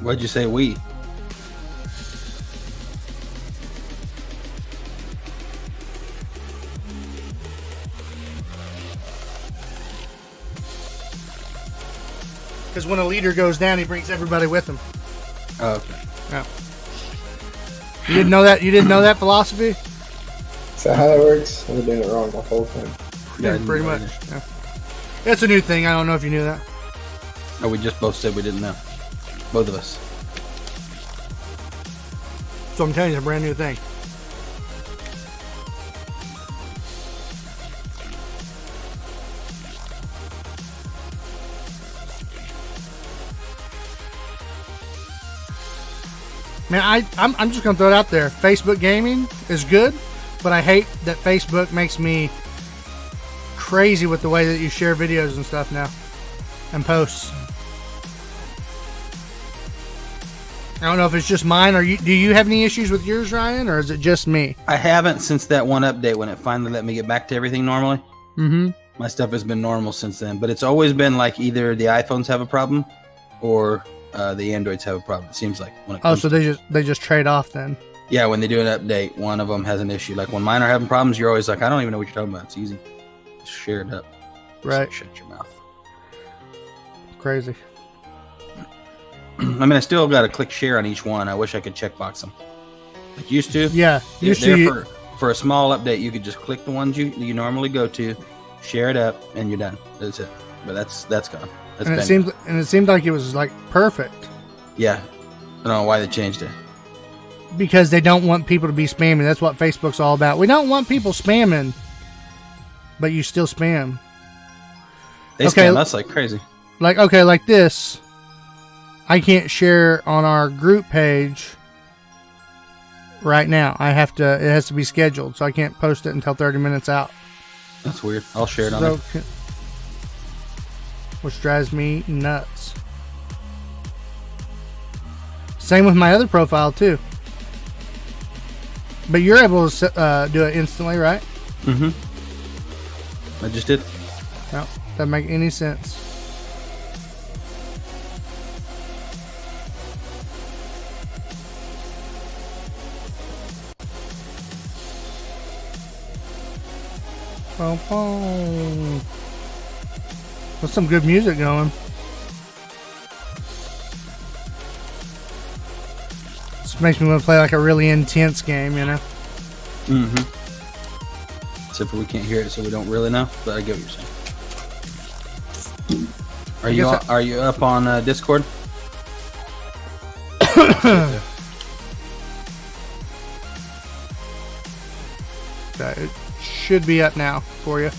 Why'd you say we? Because when a leader goes down, he brings everybody with him. Oh, okay. Yeah. You didn't know that? You didn't know that philosophy? Is that how that works? I've been doing it wrong the whole time. Yeah, pretty much. Yeah. That's a new thing. I don't know if you knew that. Oh, we just both said we didn't know. Both of us. So I'm telling you, it's a brand new thing. Man, I'm just gonna throw it out there. Facebook gaming is good, but I hate that Facebook makes me crazy with the way that you share videos and stuff now and posts. I don't know if it's just mine or you. Do you have any issues with yours, Ryan, or is it just me? I haven't since that one update when it finally let me get back to everything normally. Mm-hmm. My stuff has been normal since then, but it's always been like either the iPhones have a problem or the Androids have a problem. It seems like when it comes so they just trade off then. Yeah, when they do an update, one of them has an issue. Like when mine are having problems, you're always like, I don't even know what you're talking about. It's easy. Just share it up. Right. Just shut your mouth. Crazy. I mean, I still got to click share on each one. I wish I could checkbox them. Like used to. Yeah. For a small update, you could just click the ones you normally go to, share it up, and you're done. That's it. But that's gone. And it seemed like it was like perfect. Yeah. I don't know why they changed it. Because they don't want people to be spamming. That's what Facebook's all about. We don't want people spamming, but you still spam. They spam us like crazy. Like this. I can't share on our group page right now. It has to be scheduled, so I can't post it until 30 minutes out. That's weird. I'll share it on there. Which drives me nuts. Same with my other profile too. But you're able to do it instantly, right? Mm-hmm. I just did. No, doesn't make any sense. Oh. There's some good music going. This makes me want to play like a really intense game, you know? Mm-hmm. Except for we can't hear it, so we don't really know. But I get what you're saying. Are you up on Discord? It should be up now for you.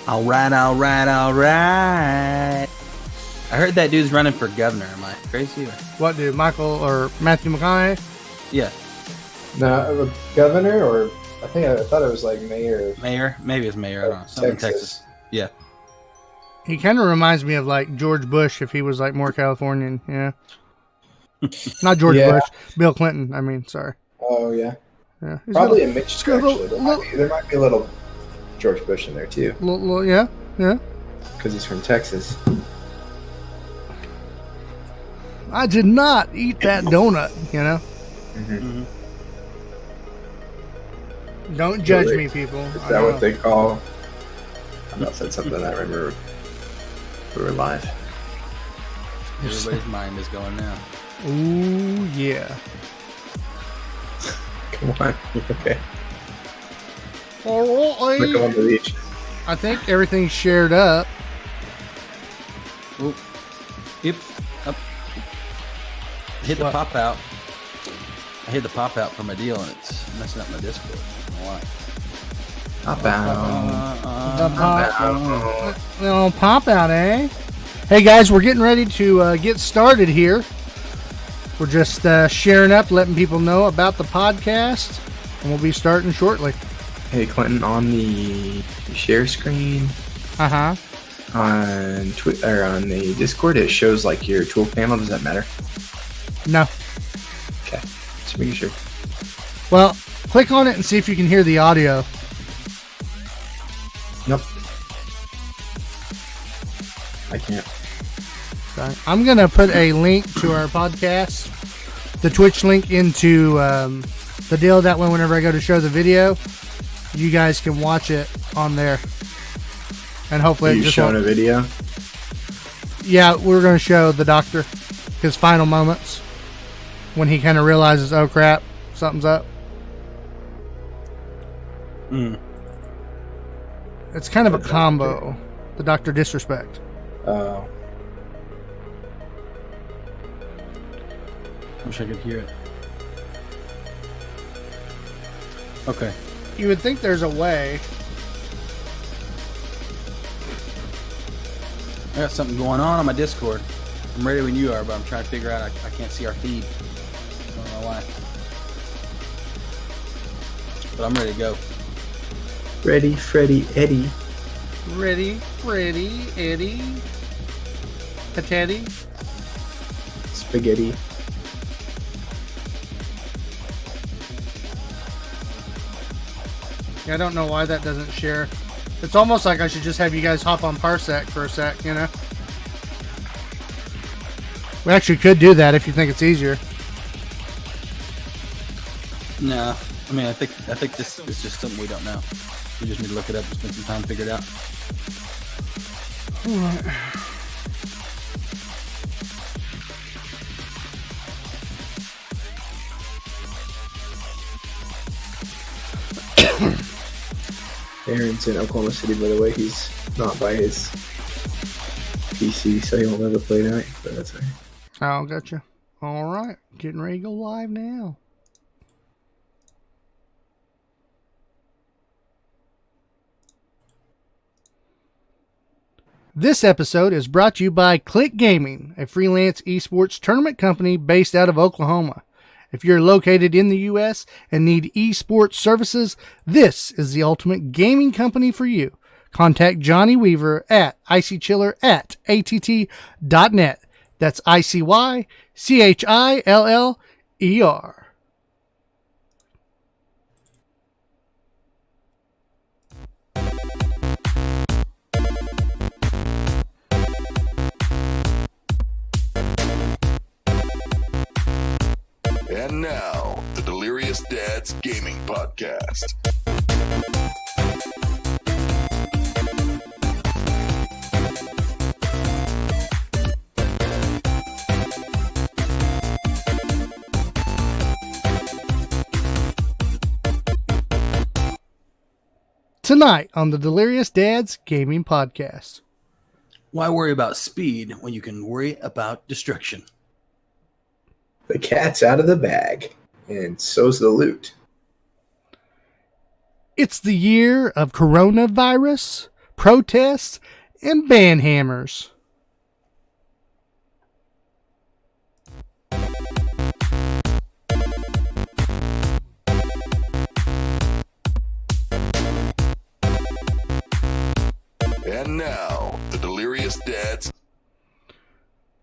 All right. I heard that dude's running for governor. Am I crazy? Or? What dude? Michael or Matthew McConaughey? Yeah. No, governor or I thought it was like mayor. Mayor? Maybe it's mayor. I don't know. Something in Texas. Yeah. He kind of reminds me of like George Bush if he was like more Californian, yeah. Not George Bush, Bill Clinton. I mean, sorry. Oh yeah. Yeah. Probably a mixture. Actually, there might be a little George Bush in there too. Yeah. Because he's from Texas. I did not eat that donut, you know. Mm-hmm. Don't judge me, people. Is that what they call? I know said something I remember. We were live. Everybody's mind is going now. Ooh, yeah. Come on. Okay. All right. Look on the beach. I think everything's shared up. Ooh. Yep. Up. Hit the pop out. I hit the pop out for my deal and it's messing up my Discord. I don't know why. Pop out, eh? Hey guys, we're getting ready to get started here. We're just sharing up, letting people know about the podcast, and we'll be starting shortly. Hey Clinton, on the share screen, on Twitter, on the Discord, it shows like your tool panel. Does that matter? No. Okay. Just making sure. Well, click on it and see if you can hear the audio. Nope. I can't. Okay. I'm going to put a link to our podcast, the Twitch link, into the deal. That way, whenever I go to show the video, you guys can watch it on there. And hopefully, Are you showing a video? Yeah, we're going to show the doctor his final moments when he kind of realizes, oh crap, something's up. It's kind of a combo. The Doctor Disrespect. Oh. Wish I could hear it. Okay. You would think there's a way. I got something going on my Discord. I'm ready when you are, but I'm trying to figure out. I can't see our feed. I don't know why. But I'm ready to go. Ready, Freddy, Eddie. Ready, Freddy, Eddie, Patati. Spaghetti. I don't know why that doesn't share. It's almost like I should just have you guys hop on Parsec for a sec, you know? We actually could do that if you think it's easier. No, I mean I think this is just something we don't know. We just need to look it up and spend some time to figure it out. Aaron's in Oklahoma City, by the way. He's not by his PC, so he won't be able to play tonight, but that's all right. Oh, gotcha. All right. Getting ready to go live now. This episode is brought to you by Click Gaming, a freelance esports tournament company based out of Oklahoma. If you're located in the U.S. and need esports services, this is the ultimate gaming company for you. Contact Johnny Weaver at icychiller@att.net. That's ICYCHILLER. And now, the Delirious Dads Gaming Podcast. Tonight on the Delirious Dads Gaming Podcast. Why worry about speed when you can worry about destruction? The cat's out of the bag, and so's the loot. It's the year of coronavirus, protests, and banhammers. And now, the Delirious Dads.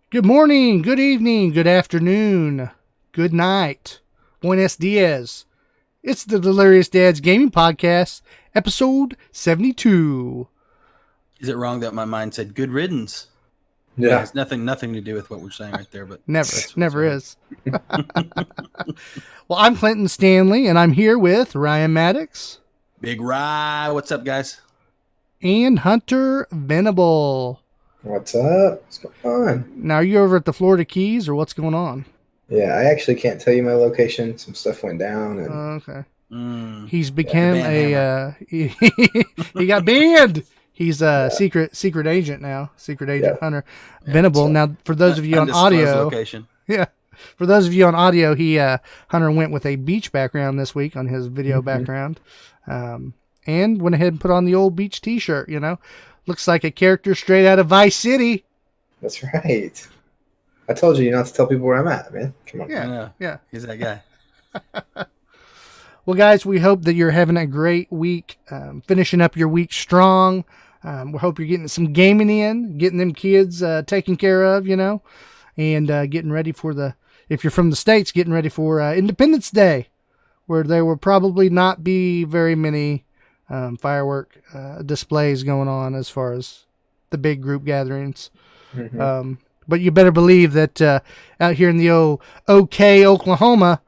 Good morning, good evening, good afternoon, good night. Buenos dias. It's the Delirious Dads Gaming Podcast, episode 72. Is it wrong that my mind said good riddance? Yeah. It has nothing to do with what we're saying right there, but Never is. Well, I'm Clinton Stanley, and I'm here with Ryan Maddox. Big Rye. What's up, guys? And Hunter Venable. What's up? What's going on? Now, are you over at the Florida Keys, or what's going on? Yeah, I actually can't tell you my location. Some stuff went down, and Okay. Mm. He's become he got banned. He's a secret agent now. Secret agent Hunter Venable. Now, for those of you on audio, location. yeah, for those of you on audio, Hunter went with a beach background this week on his video background, and went ahead and put on the old beach T-shirt. You know, looks like a character straight out of Vice City. that's right. I told you not to tell people where I'm at, man. Come on. Yeah. He's that guy. Well, guys, we hope that you're having a great week, finishing up your week strong. We hope you're getting some gaming in, getting them kids taken care of, you know, and getting ready for if you're from the States, getting ready for Independence Day, where there will probably not be very many firework displays going on as far as the big group gatherings. Mm-hmm. But you better believe that out here in the OK Oklahoma,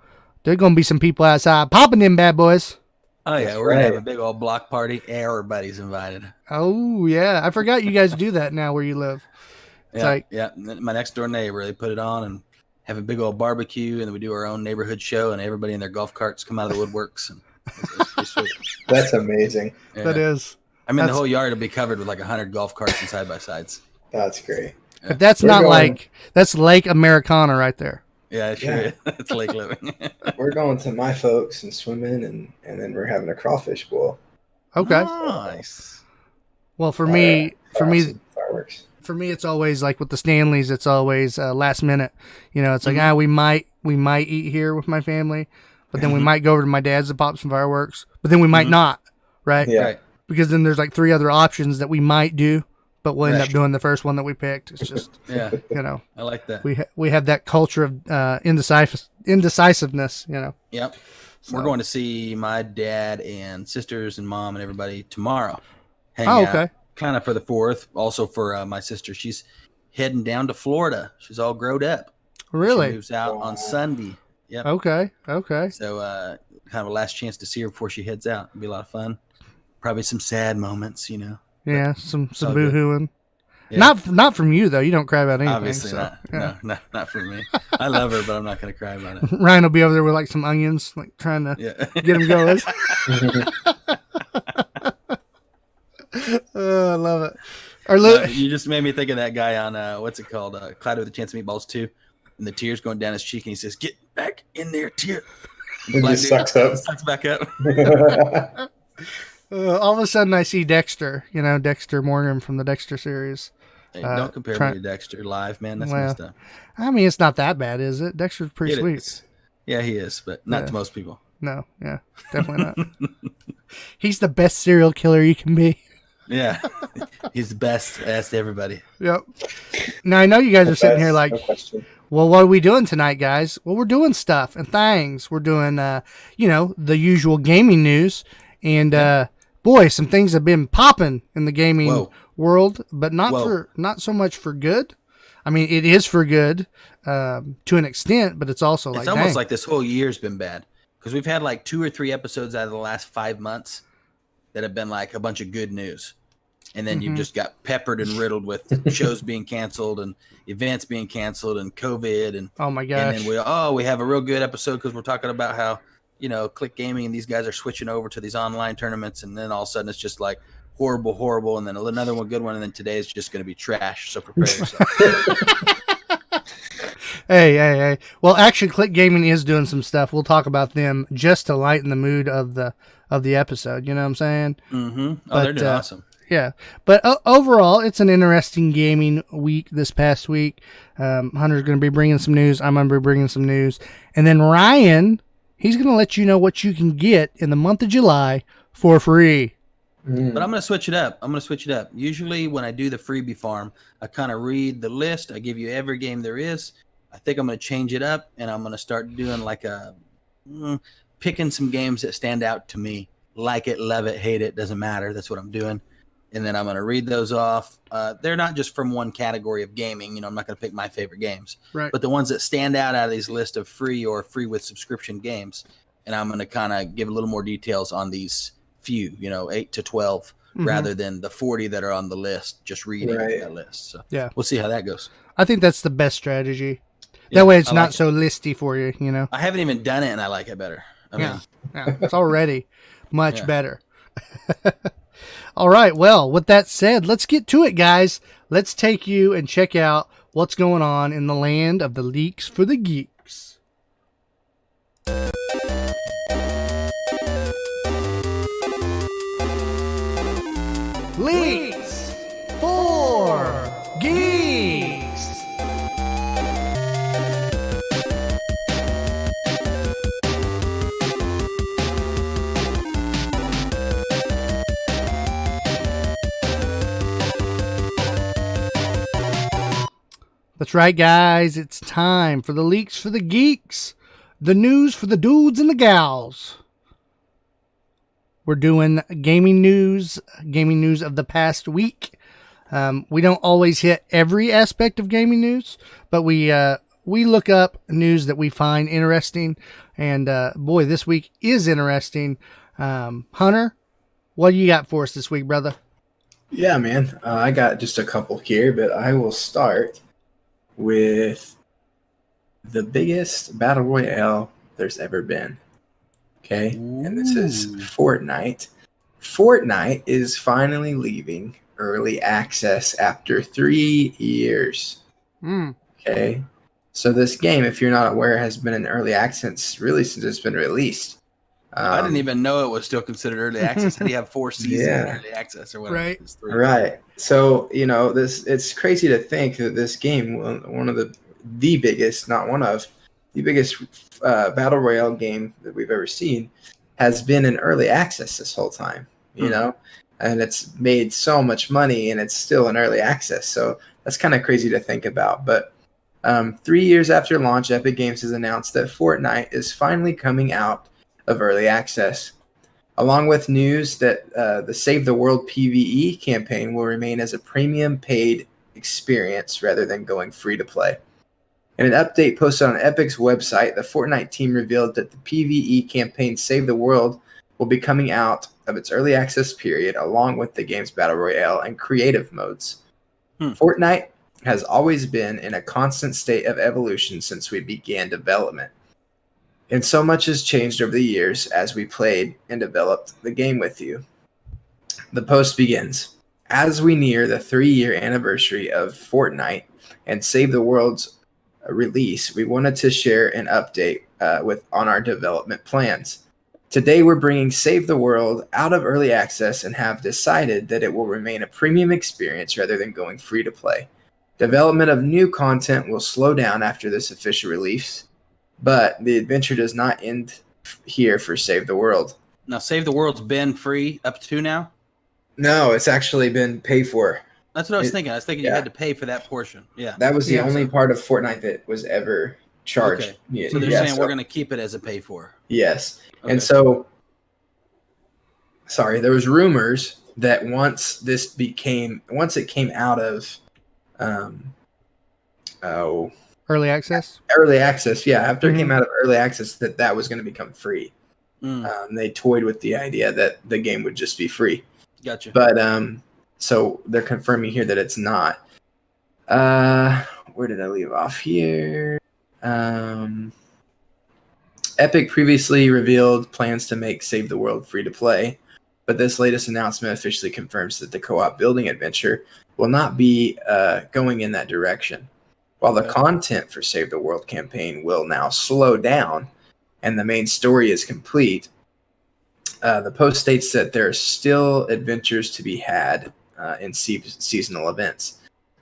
there's going to be some people outside popping them bad boys. Oh, yeah. That's We're going to have right. a big old block party. Everybody's invited. Oh, yeah. I forgot you guys do that now where you live. It's Yeah. like, Yeah. My next door neighbor, they put it on and have a big old barbecue, and then we do our own neighborhood show, and everybody in their golf carts come out of the woodworks. And it's pretty sweet. That's amazing. Yeah. that is. I mean, the that's- whole yard will be covered with like 100 golf carts and side-by-sides. That's great. If that's We're not going- that's Lake Americana right there. Yeah, it sure Yeah. is. It's lake living. We're going to my folks and swimming, and then we're having a crawfish boil. Okay. Nice. Well, for me, Fireworks. for me, it's always like with the Stanleys. It's always last minute. You know, it's like we might eat here with my family, but then we might go over to my dad's to pop some fireworks. But then we might not, right? Yeah. Right. Because then there's like 3 other options that we might do, but we'll end Right. up doing the first one that we picked. It's just Yeah, you know I like that. we have that culture of indecisiveness. You know. Yep. So- We're going to see my dad and sisters and mom and everybody tomorrow. Hang Oh, out. okay. Kind of for the 4th. Also for my sister. She's heading down to Florida. She's all growed up. She Really? moves out on Sunday. Yep. Okay. Okay. So kind of a last chance to see her before she heads out. It'll be a lot of fun. Probably some sad moments, you know. Yeah. Some all good. boo-hooing. Yeah. not from you though. You don't cry about anything. Obviously so, not. yeah. No, not for me. I love her, but I'm not going to cry about it. Ryan will be over there with like some onions, like trying to Yeah. get him going. Oh, I love it. Or You just made me think of that guy on what's it called? Cloudy with a Chance of Meatballs 2. And the tears going down his cheek, and he says, "Get back in there, tear." It Black just dude sucks up. Sucks back up. all of a sudden I see Dexter. You know, Dexter Morgan from the Dexter series. Hey, don't compare try- me to Dexter live, man. That's Well, messed up. I mean, it's not that bad, is it? Dexter's pretty It sweet. is. Yeah, he is, but not Yeah. to most people. No, yeah, definitely not. He's the best serial killer you can be. Yeah, he's the best. Asked everybody. Yep. Now I know you guys are sitting here like, No question. well, what are we doing tonight, guys? Well, we're doing stuff and things. We're doing, the usual gaming news. And, boy, some things have been popping in the gaming Whoa. world, but not Whoa. not so much for good. I mean, it is for good to an extent, but it's also like, It's almost dang. like this whole year's been bad because we've had like 2 or 3 episodes out of the last 5 months that have been like a bunch of good news. And then you've just got peppered and riddled with shows being canceled and events being canceled and COVID. And, Oh, my gosh. and then we have a real good episode because we're talking about how, Click Gaming and these guys are switching over to these online tournaments. And then all of a sudden it's just like horrible. And then another one, good one. And then today is just going to be trash. So prepare yourself. Hey. Well, actually, Click Gaming is doing some stuff. We'll talk about them just to lighten the mood of the episode. You know what I'm saying? Mm-hmm. Oh, But, they're doing awesome. Yeah. But overall, it's an interesting gaming week this past week. Hunter's going to be bringing some news. I'm going to be bringing some news. And then Ryan, he's going to let you know what you can get in the month of July for free. But I'm going to switch it up. Usually when I do the freebie farm, I kind of read the list. I give you every game there is. I think I'm going to change it up, and I'm going to start doing like picking some games that stand out to me. Like it, love it, hate it, doesn't matter. That's what I'm doing. And then I'm going to read those off. They're not just from one category of gaming. I'm not going to pick my favorite games. Right. But the ones that stand out of these list of free or free with subscription games. And I'm going to kind of give a little more details on these few, 8 to 12, rather than the 40 that are on the list, just reading Right. that list. So Yeah. we'll see how that goes. I think that's the best strategy. Yeah, That way it's I not like so listy for you, I haven't even done it, and I like it better. Yeah. It's already much Yeah. better. All right. Well, with that said, let's get to it, guys. Let's take you and check out what's going on in the land of the leaks for the geeks. Leaks for geeks. The That's right, guys. It's time for the leaks for the geeks, the news for the dudes and the gals. We're doing gaming news of the past week. We don't always hit every aspect of gaming news, but we look up news that we find interesting. And boy, this week is interesting. Hunter, what do you got for us this week, brother? Yeah, man. I got just a couple here, but I will start with the biggest battle royale there's ever been. Okay, and this is Fortnite. Fortnite is finally leaving early access after 3 years. Okay, so this game, if you're not aware, has been in early access really since it's been released. I didn't even know it was still considered early access. How do you have 4 seasons in early access or whatever? Right. Right. So, it's crazy to think that this game, one of the biggest, not one of, the biggest battle royale game that we've ever seen, has been in early access this whole time, and it's made so much money and it's still in early access. So that's kind of crazy to think about. But 3 years after launch, Epic Games has announced that Fortnite is finally coming out of early access, along with news that the Save the World PvE campaign will remain as a premium paid experience rather than going free to play. In an update posted on Epic's website, the Fortnite team revealed that the PvE campaign Save the World will be coming out of its early access period along with the game's Battle Royale and creative modes. Fortnite has always been in a constant state of evolution since we began development. And so much has changed over the years as we played and developed the game with you. The post begins. As we near the 3-year anniversary of Fortnite and Save the World's release, we wanted to share an update on our development plans. Today we're bringing Save the World out of early access and have decided that it will remain a premium experience rather than going free to play. Development of new content will slow down after this official release, but the adventure does not end here for Save the World. Now, Save the World's been free up to now? No, it's actually been paid for. That's what I was thinking. I was thinking you had to pay for that portion. Yeah. That was the only part of Fortnite that was ever charged. Okay. Yeah, so they're saying we're going to keep it as a pay for. Yes. Okay. And so, there was rumors that once it came out of, early access? Early access, yeah. After it came out of early access, that was going to become free. They toyed with the idea that the game would just be free. Gotcha. But so they're confirming here that it's not. Where did I leave off here? Epic previously revealed plans to make Save the World free to play, but this latest announcement officially confirms that the co-op building adventure will not be going in that direction. While the content for Save the World campaign will now slow down and the main story is complete, the post states that there are still adventures to be had in seasonal events.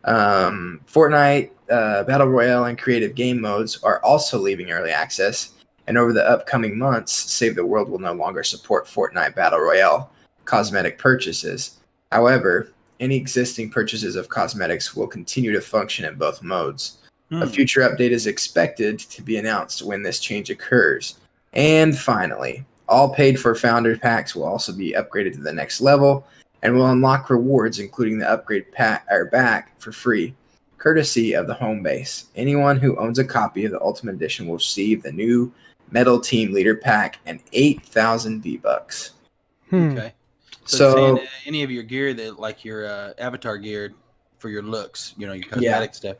Fortnite, Battle Royale, and creative game modes are also leaving early access, and over the upcoming months, Save the World will no longer support Fortnite Battle Royale cosmetic purchases. However, any existing purchases of cosmetics will continue to function in both modes. A future update is expected to be announced when this change occurs. And finally, all paid-for founder packs will also be upgraded to the next level and will unlock rewards, including the upgrade pack for free, courtesy of the home base. Anyone who owns a copy of the Ultimate Edition will receive the new Metal Team Leader pack and 8,000 V-Bucks. Okay. So any of your gear that, like your avatar gear for your looks, your cosmetic stuff,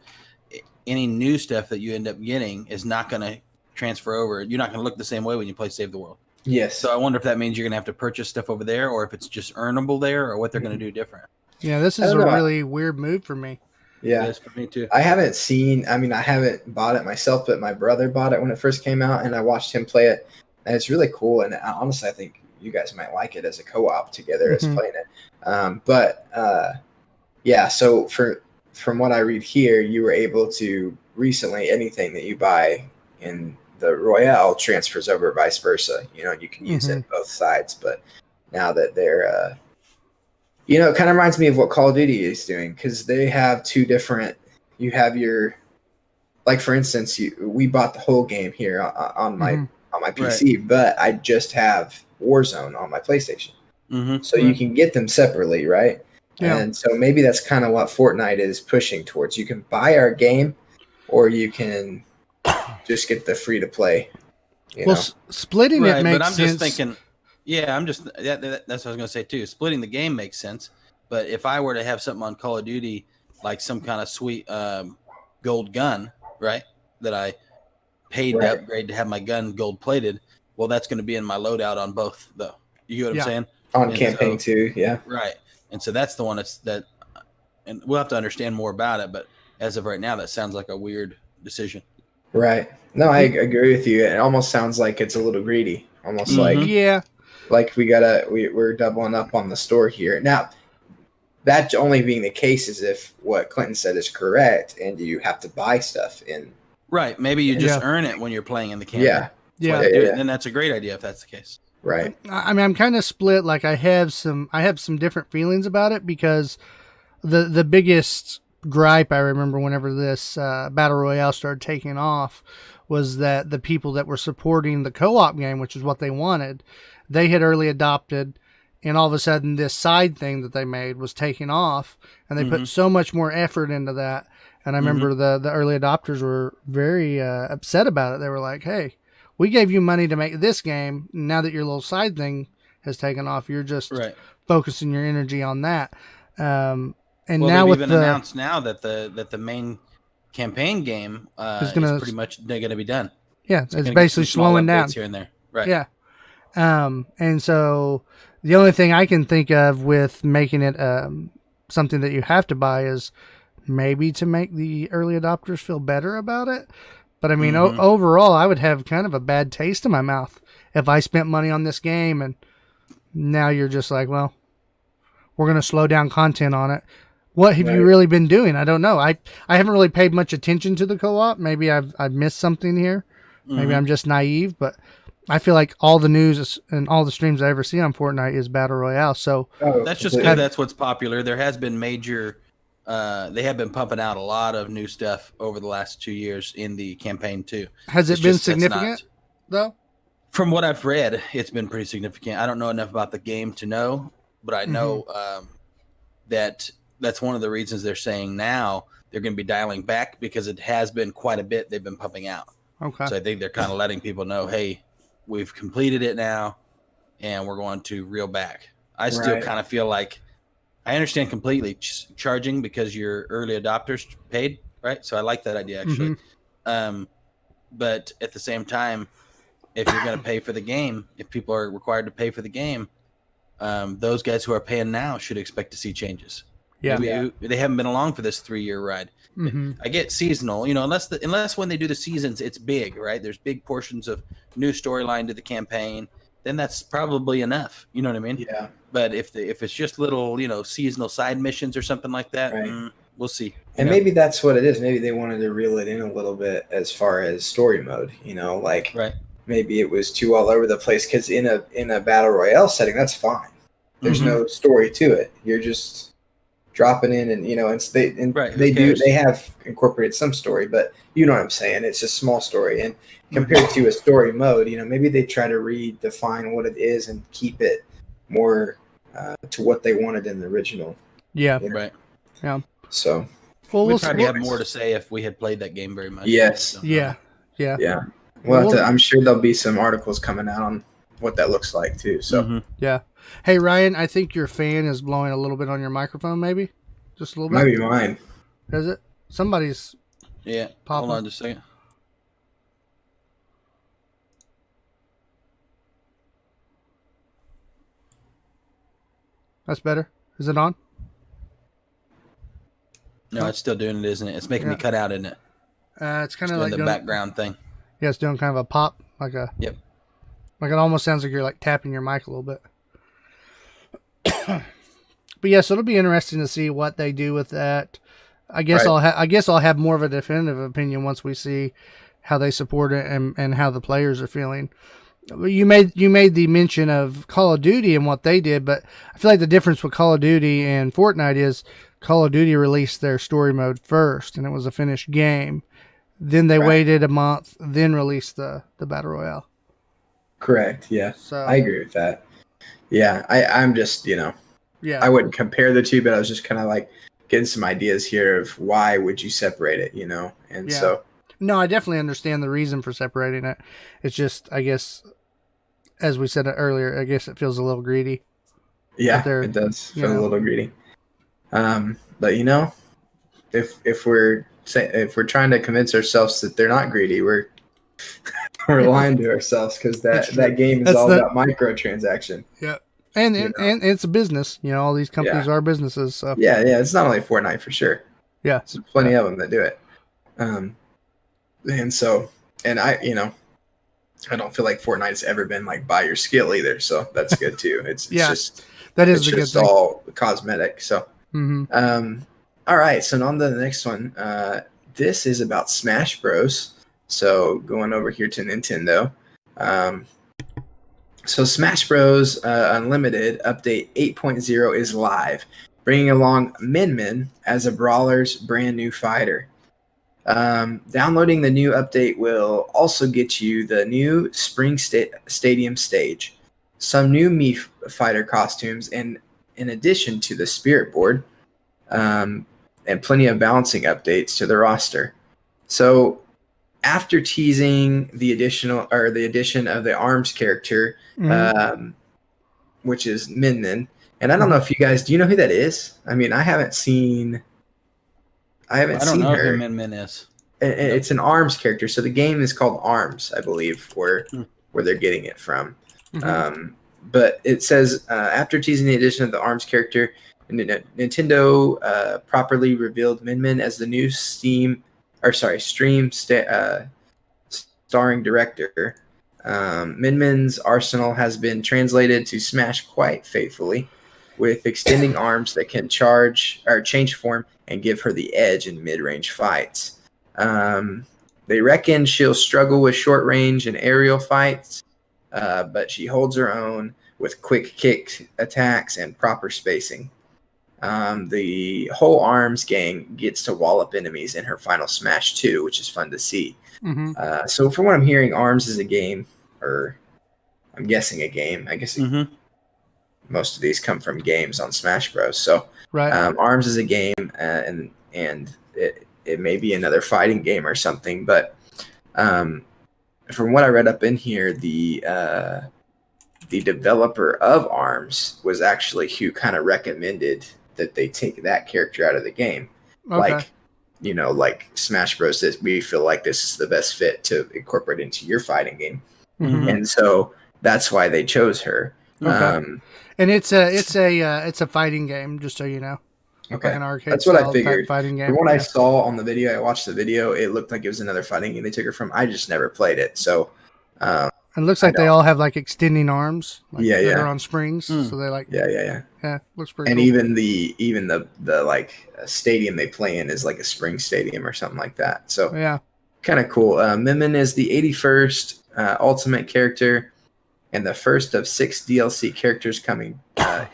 any new stuff that you end up getting is not going to transfer over. You're not going to look the same way when you play Save the World. Yes. So I wonder if that means you're going to have to purchase stuff over there, or if it's just earnable there, or what they're going to do different. Yeah, this is a really weird move for me. Yeah, it is for me too. I haven't bought it myself, but my brother bought it when it first came out, and I watched him play it, and it's really cool. And honestly, I think you guys might like it as a co-op together as playing it. Yeah. So from what I read here, you were able to recently anything that you buy in the Royale transfers over, vice versa. You can use it both sides. But now that they're, it kind of reminds me of what Call of Duty is doing, because they have two different. You have your like for instance, we bought the whole game here on my PC, but I just have Warzone on my PlayStation. So you can get them separately, right? Yeah. And so maybe that's kind of what Fortnite is pushing towards. You can buy our game, or you can just get the free to play. Splitting it makes sense. But I'm just thinking, that's what I was going to say too. Splitting the game makes sense. But if I were to have something on Call of Duty, like some kind of sweet gold gun, right, that I paid to upgrade to have my gun gold plated, well, that's going to be in my loadout on both, though. You get what I'm saying? On campaign too, yeah. Right. And so that's the one and we'll have to understand more about it, but as of right now, that sounds like a weird decision. Right. No, I agree with you. It almost sounds like it's a little greedy. Almost like we're doubling up on the store here. Now, that only being the case is if what Clinton said is correct and you have to buy stuff in. Right. Maybe you just earn it when you're playing in the campaign. Yeah. Then that's a great idea if that's the case. Right. I mean, I'm kind of split. Like I have some different feelings about it because the biggest gripe I remember whenever this Battle Royale started taking off was that the people that were supporting the co-op game, which is what they wanted, they had early adopted, and all of a sudden this side thing that they made was taking off, and they put so much more effort into that. And I remember the early adopters were very upset about it. They were like, hey, we gave you money to make this game. Now that your little side thing has taken off, you're just focusing your energy on that. And now they've even announced now that the main campaign game is pretty much going to be done. Yeah, it's basically slowing down here and there. Right. Yeah. And so the only thing I can think of with making it something that you have to buy is maybe to make the early adopters feel better about it. But I mean, overall, I would have kind of a bad taste in my mouth if I spent money on this game and now you're just like, well, we're going to slow down content on it. What have you really been doing? I don't know. I haven't really paid much attention to the co-op. Maybe I've missed something here. Maybe I'm just naive, but I feel like all the news and all the streams I ever see on Fortnite is Battle Royale. So that's just because that's what's popular. There has been major. They have been pumping out a lot of new stuff over the last 2 years in the campaign too. Has it been significant though? From what I've read, it's been pretty significant. I don't know enough about the game to know, but I know that that's one of the reasons they're saying now they're going to be dialing back because it has been quite a bit they've been pumping out. Okay. So I think they're kind of letting people know, hey, we've completed it now, and we're going to reel back. I still kind of feel like I understand completely charging because your early adopters paid, right? So I like that idea actually. But at the same time, if you're going to pay for the game, if people are required to pay for the game, those guys who are paying now should expect to see changes. Yeah, they haven't been along for this 3-year ride. I get seasonal, unless when they do the seasons, it's big, right? There's big portions of new storyline to the campaign. Then that's probably enough. You know what I mean? Yeah. But if it's just little, seasonal side missions or something like that, we'll see. And maybe that's what it is. Maybe they wanted to reel it in a little bit as far as story mode. Maybe it was too all over the place because in a battle royale setting, that's fine. There's no story to it. You're just dropping in, and they have incorporated some story, but you know what I'm saying. It's a small story, and compared to a story mode, maybe they try to redefine what it is and keep it more to what they wanted in the original. Yeah, right. Yeah. So, we'd probably have more to say if we had played that game very much. Yes. So. Yeah. Well, I'm sure there'll be some articles coming out on what that looks like too. So, yeah. Hey Ryan, I think your fan is blowing a little bit on your microphone. Maybe just a little bit. Maybe mine. Is it? Somebody's. Yeah. Popping. Hold on just a second. That's better. Is it on? No, it's still doing it, isn't it? It's making me cut out, isn't it? It's kind of like the background thing. Yeah, it's doing kind of a pop, like a. Yep. Like it almost sounds like you're like tapping your mic a little bit. But yeah, so it'll be interesting to see what they do with that. I guess I'll have more of a definitive opinion once we see how they support it and how the players are feeling. You made the mention of Call of Duty and what they did, but I feel like the difference with Call of Duty and Fortnite is Call of Duty released their story mode first, and it was a finished game. Then they Right. waited a month, then released the Battle Royale. Correct. Yeah. So I agree with that. Yeah. I'm just, yeah, I wouldn't compare the two, but I was just kind of like getting some ideas here of why would you separate it, And Yeah. so, no, I definitely understand the reason for separating it. It's just, I guess, as we said earlier, I guess it feels a little greedy. yeah, they're, it does you feel a know. little greedy. But if we're trying to convince ourselves that they're not greedy, we're lying to ourselves because That's true. that game is That's all the- about microtransaction. Yeah. And You know. and it's a business. All these companies Yeah. are businesses. So Yeah, it's not only Fortnite for sure. yeah. There's plenty of them that do it. And so, and I don't feel like Fortnite's ever been like buy your skill either. So that's good too. It's Yeah, just that is it's the good just thing. all cosmetic. So, Mm-hmm. All right. So on to the next one. This is about Smash Bros. So going over here to Nintendo. So Smash Bros. Unlimited Update 8.0 is live, bringing along Min Min as a Brawler's brand new fighter. Downloading the new update will also get you the new Spring Stadium stage, some new Mii fighter costumes, and in addition to the Spirit Board, and plenty of balancing updates to the roster. So after teasing the addition of the ARMS character, which is Min Min, and I don't know if you guys do you know who that is? I mean, I haven't seen I don't seen know her. who Min Min is. It's an ARMS character, so the game is called ARMS, I believe, where they're getting it from. But it says after teasing the addition of the ARMS character, Nintendo properly revealed Min Min as the new stream starring director. Min Min's arsenal has been translated to Smash quite faithfully, with extending arms that can change form and give her the edge in mid-range fights. They reckon she'll struggle with short range and aerial fights, but she holds her own with quick kick attacks and proper spacing. The whole ARMS gang gets to wallop enemies in her final Smash 2, which is fun to see. So from what I'm hearing, ARMS is a game, or I'm guessing a game. I guess most of these come from games on Smash Bros. So Right. ARMS is a game, and it may be another fighting game or something. But from what I read up in here, the developer of ARMS was actually who kind of recommended that they take that character out of the game. Okay. Like Smash Bros. We feel like this is the best fit to incorporate into your fighting game, and so that's why they chose her. Okay. And it's a fighting game, just so you know. Okay, like an arcade that's what I style figured. fighting game. From what I saw on the video, I watched the video. It looked like it was another fighting game they took her from. I just never played it, so. It looks like they all have like extending arms, that are on springs. So they yeah. Looks pretty. And cool. even the like stadium they play in is like a spring stadium or something like that. So yeah, kind of cool. Min Min is the 81st Ultimate character and the first of 6 DLC characters coming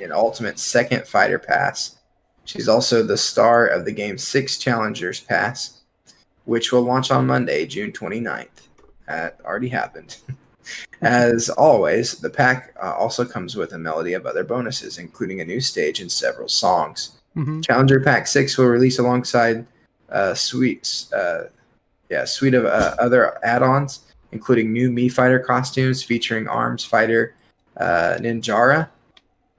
in Ultimate's second Fighter Pass. She's also the star of the game's 6 Challengers Pass, which will launch on Monday, June 29th. That already happened. As always, the pack also comes with a melody of other bonuses, including a new stage and several songs. Challenger Pack 6 will release alongside suite of other add-ons, including new Mii Fighter costumes featuring ARMS fighter Ninjara,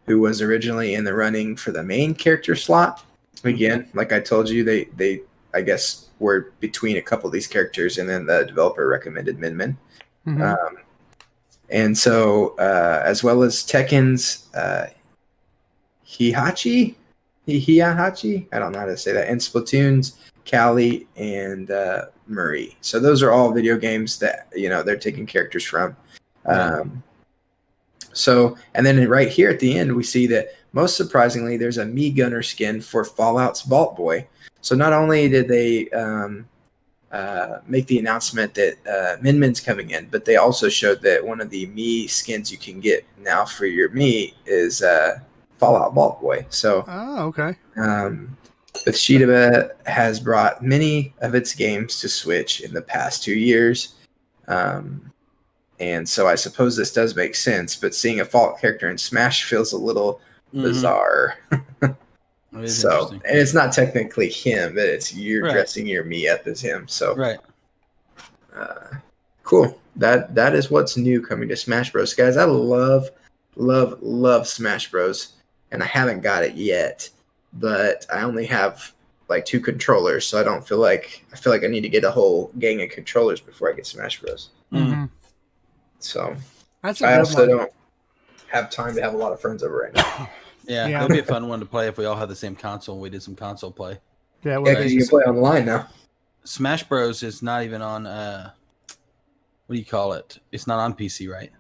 who was originally in the running for the main character slot. Again, like I told you, they I guess were between a couple of these characters, and then the developer recommended Min Min. And so, as well as Tekken's Hihachi, I don't know how to say that, and Splatoon's Callie and Marie. So those are all video games that they're taking characters from. So, and then right here at the end, we see that most surprisingly, there's a Mii Gunner skin for Fallout's Vault Boy. So not only did they make the announcement that Min Min's coming in, but they also showed that one of the Mii skins you can get now for your Mii is Fallout Vault Boy. So, okay. But Toshiba has brought many of its games to Switch in the past 2 years. And so I suppose this does make sense, but seeing a Fallout character in Smash feels a little bizarre. So, and it's not technically him, but it's you're dressing your me up as him. So, cool. That is what's new coming to Smash Bros. Guys, I love Smash Bros. And I haven't got it yet, but I only have like 2 controllers, so I feel like I need to get a whole gang of controllers before I get Smash Bros. Mm-hmm. So I also don't have time to have a lot of friends over right now. Yeah, it'll be a fun one to play if we all had the same console and we did some console play. Yeah, because you can play online now. Smash Bros is not even on what do you call it? It's not on PC, right?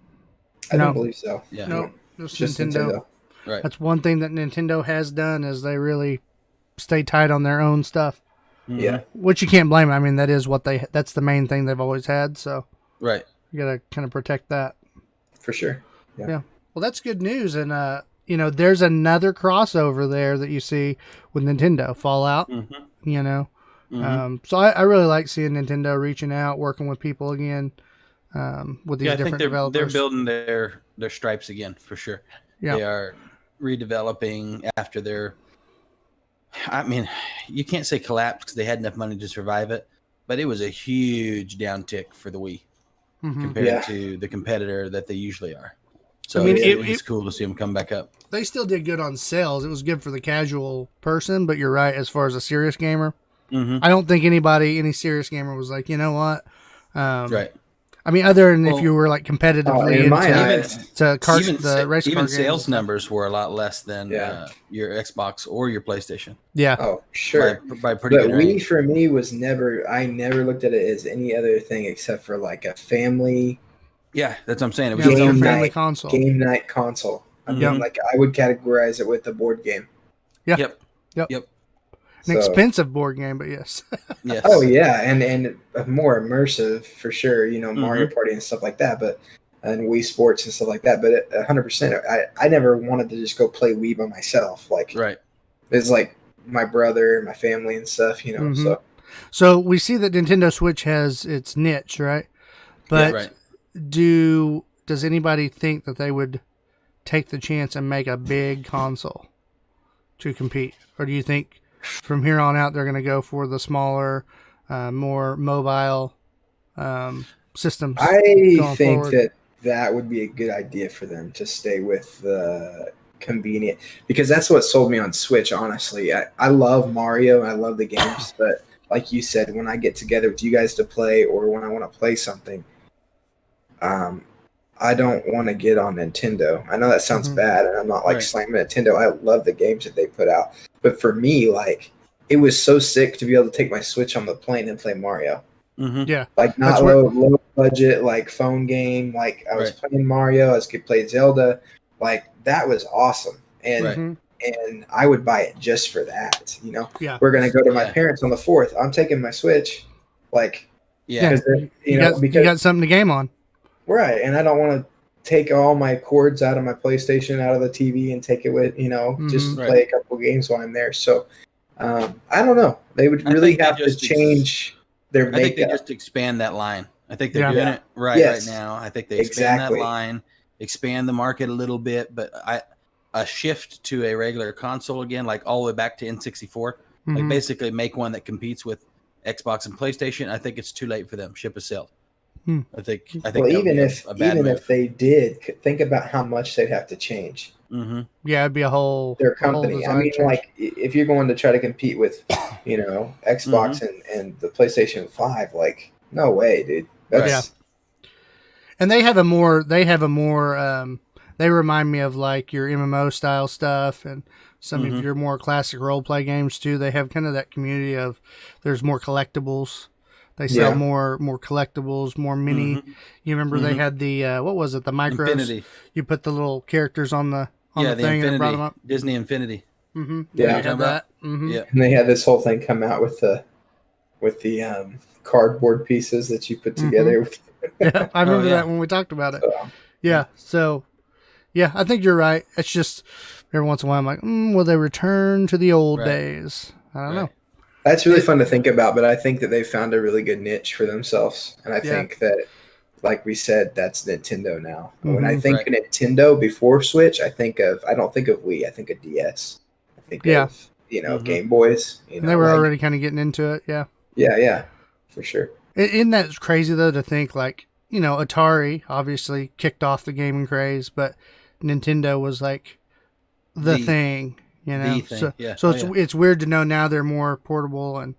I don't believe so. Yeah. No, just Nintendo. Right. That's one thing that Nintendo has done is they really stay tight on their own stuff. Yeah. Which you can't blame them. I mean, that's the main thing they've always had, so right. You got to kind of protect that. For sure. Yeah. Well, that's good news, and there's another crossover there that you see with Nintendo, Fallout. So I really like seeing Nintendo reaching out, working with people again, with these different developers. They're building their stripes again for sure. Yeah. They are redeveloping after their. I mean, you can't say collapse because they had enough money to survive it, but it was a huge downtick for the Wii compared to the competitor that they usually are. So I mean, it's cool to see them come back up. They still did good on sales. It was good for the casual person, but you're right. As far as a serious gamer, I don't think any serious gamer was like, you know what? Right. I mean, other than if you were like competitively into race car sales numbers were a lot less than your Xbox or your PlayStation. Yeah. Oh, sure. By pretty good range. Wii for me was I never looked at it as any other thing except for like a family. Yeah, that's what I'm saying. It was a family console. Game night console. I mean, like I would categorize it with a board game. Yeah. Yep. An expensive board game, but yes. Yes. Oh yeah, and more immersive for sure. Mario Party and stuff like that, and Wii Sports and stuff like that. But 100%, I never wanted to just go play Wii by myself. Like, it's like my brother and my family and stuff. So we see that Nintendo Switch has its niche, right? But does anybody think that they would take the chance and make a big console to compete, or do you think from here on out they're going to go for the smaller, more mobile systems? I think that would be a good idea for them to stay with the convenient, because that's what sold me on Switch. Honestly, I love Mario and I love the games, but like you said, when I get together with you guys to play, or when I want to play something, I don't want to get on Nintendo. I know that sounds bad, and I'm not like slamming Nintendo. I love the games that they put out. But for me, like, it was so sick to be able to take my Switch on the plane and play Mario. Yeah. Like, not low budget, like, phone game. Like, I was playing Mario. I could play Zelda. Like, that was awesome. And I would buy it just for that, Yeah. We're going to go to my parents on the 4th. I'm taking my Switch. Like, because you got something to game on. Right, and I don't want to take all my cords out of my PlayStation, out of the TV, and take it with, just play a couple games while I'm there. So, I don't know. They would really have to change their makeup. I think they just expand that line. I think they're doing it right now. I think they expand that line, expand the market a little bit, but a shift to a regular console again, like all the way back to N64, like basically make one that competes with Xbox and PlayStation. I think it's too late for them. Ship has sailed. I think. Well, even if they did, think about how much they'd have to change. Yeah, it'd be their company. I mean, like if you're going to try to compete with, Xbox and the PlayStation 5, like no way, dude. And they have a more. They remind me of like your MMO style stuff and some of your more classic role play games too. They have kind of that community of there's more collectibles. They sell more collectibles, more mini. You remember they had the what was it? The micros. Infinity. You put the little characters on the thing Infinity. and brought them up. Disney Infinity. Yeah, they had that. Yeah, and they had this whole thing come out with the cardboard pieces that you put together. Yeah, I remember that when we talked about it. So I think you're right. It's just every once in a while I'm like, will they return to the old days? I don't know. That's really fun to think about, but I think that they found a really good niche for themselves, and I think that, like we said, that's Nintendo now. When I think of Nintendo before Switch, I don't think of Wii. I think of DS. I think of Game Boys. And they were already kind of getting into it. Yeah. Yeah, for sure. Isn't that crazy though to think like Atari obviously kicked off the gaming craze, but Nintendo was like the thing. The thing. So it's weird to know now they're more portable and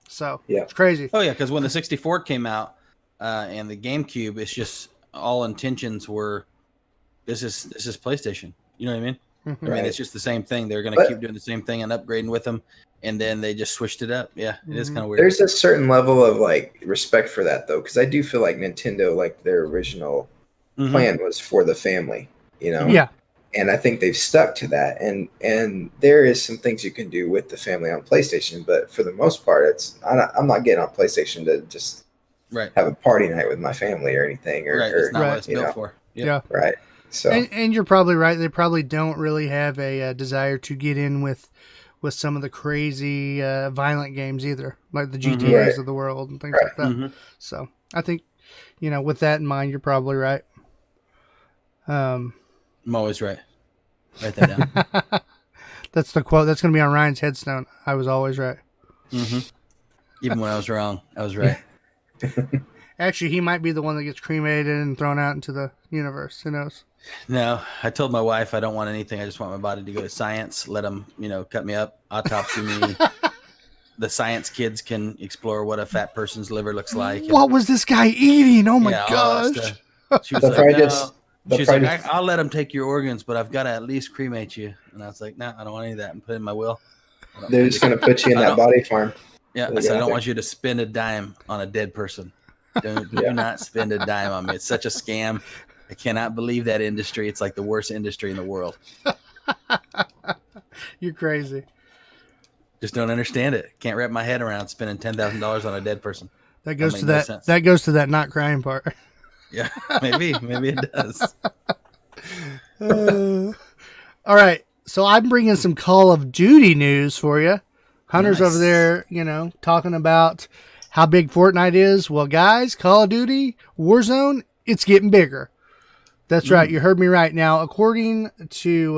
so it's crazy. Oh yeah, because when the 64 came out and the GameCube, it's just all intentions were this is PlayStation. You know what I mean? Mm-hmm. I mean it's just the same thing. They're going to keep doing the same thing and upgrading with them, and then they just switched it up. Yeah, it is kind of weird. There's a certain level of like respect for that though, because I do feel like Nintendo, like their original plan was for the family. Yeah. And I think they've stuck to that. And there is some things you can do with the family on PlayStation, but for the most part, I'm not getting on PlayStation to just have a party night with my family or anything. It's not what it's built for. Yeah. Right. So. And you're probably right. They probably don't really have a desire to get in with some of the crazy violent games either, like the GTAs of the world and things like that. Mm-hmm. So I think, with that in mind, you're probably right. I'm always right. Write that down. That's the quote. That's going to be on Ryan's headstone. I was always right. Mm-hmm. Even when I was wrong, I was right. Actually, he might be the one that gets cremated and thrown out into the universe. Who knows? No, I told my wife I don't want anything. I just want my body to go to science. Let them, cut me up, autopsy me. The science kids can explore what a fat person's liver looks like. What was this guy eating? Oh my gosh! She was like, no. She's like, I'll let them take your organs, but I've got to at least cremate you. And I was like, no, I don't want any of that. And put it in my will. They're just going to put you in that body farm. Yeah, I said, I don't want you to spend a dime on a dead person. Do not spend a dime on me. It's such a scam. I cannot believe that industry. It's like the worst industry in the world. You're crazy. Just don't understand it. Can't wrap my head around spending $10,000 on a dead person. That goes to that. That goes to that not crying part. Yeah, maybe it does. All right, so I'm bringing some Call of Duty news for you. Hunter's over there, talking about how big Fortnite is. Well, guys, Call of Duty Warzone, it's getting bigger. That's right. You heard me right. Now, according to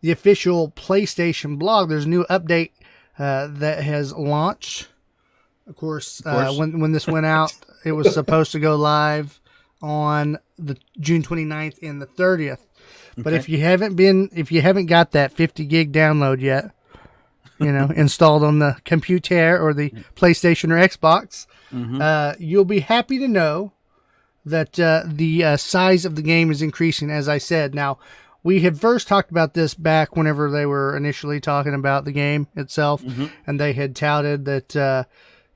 the official PlayStation blog, there's a new update that has launched. Of course. When this went out, it was supposed to go live on the June 29th and the 30th. But if you haven't got that 50 gig download yet, installed on the computer or the PlayStation or Xbox, you'll be happy to know that the size of the game is increasing, as I said. Now, we had first talked about this back whenever they were initially talking about the game itself, and they had touted that,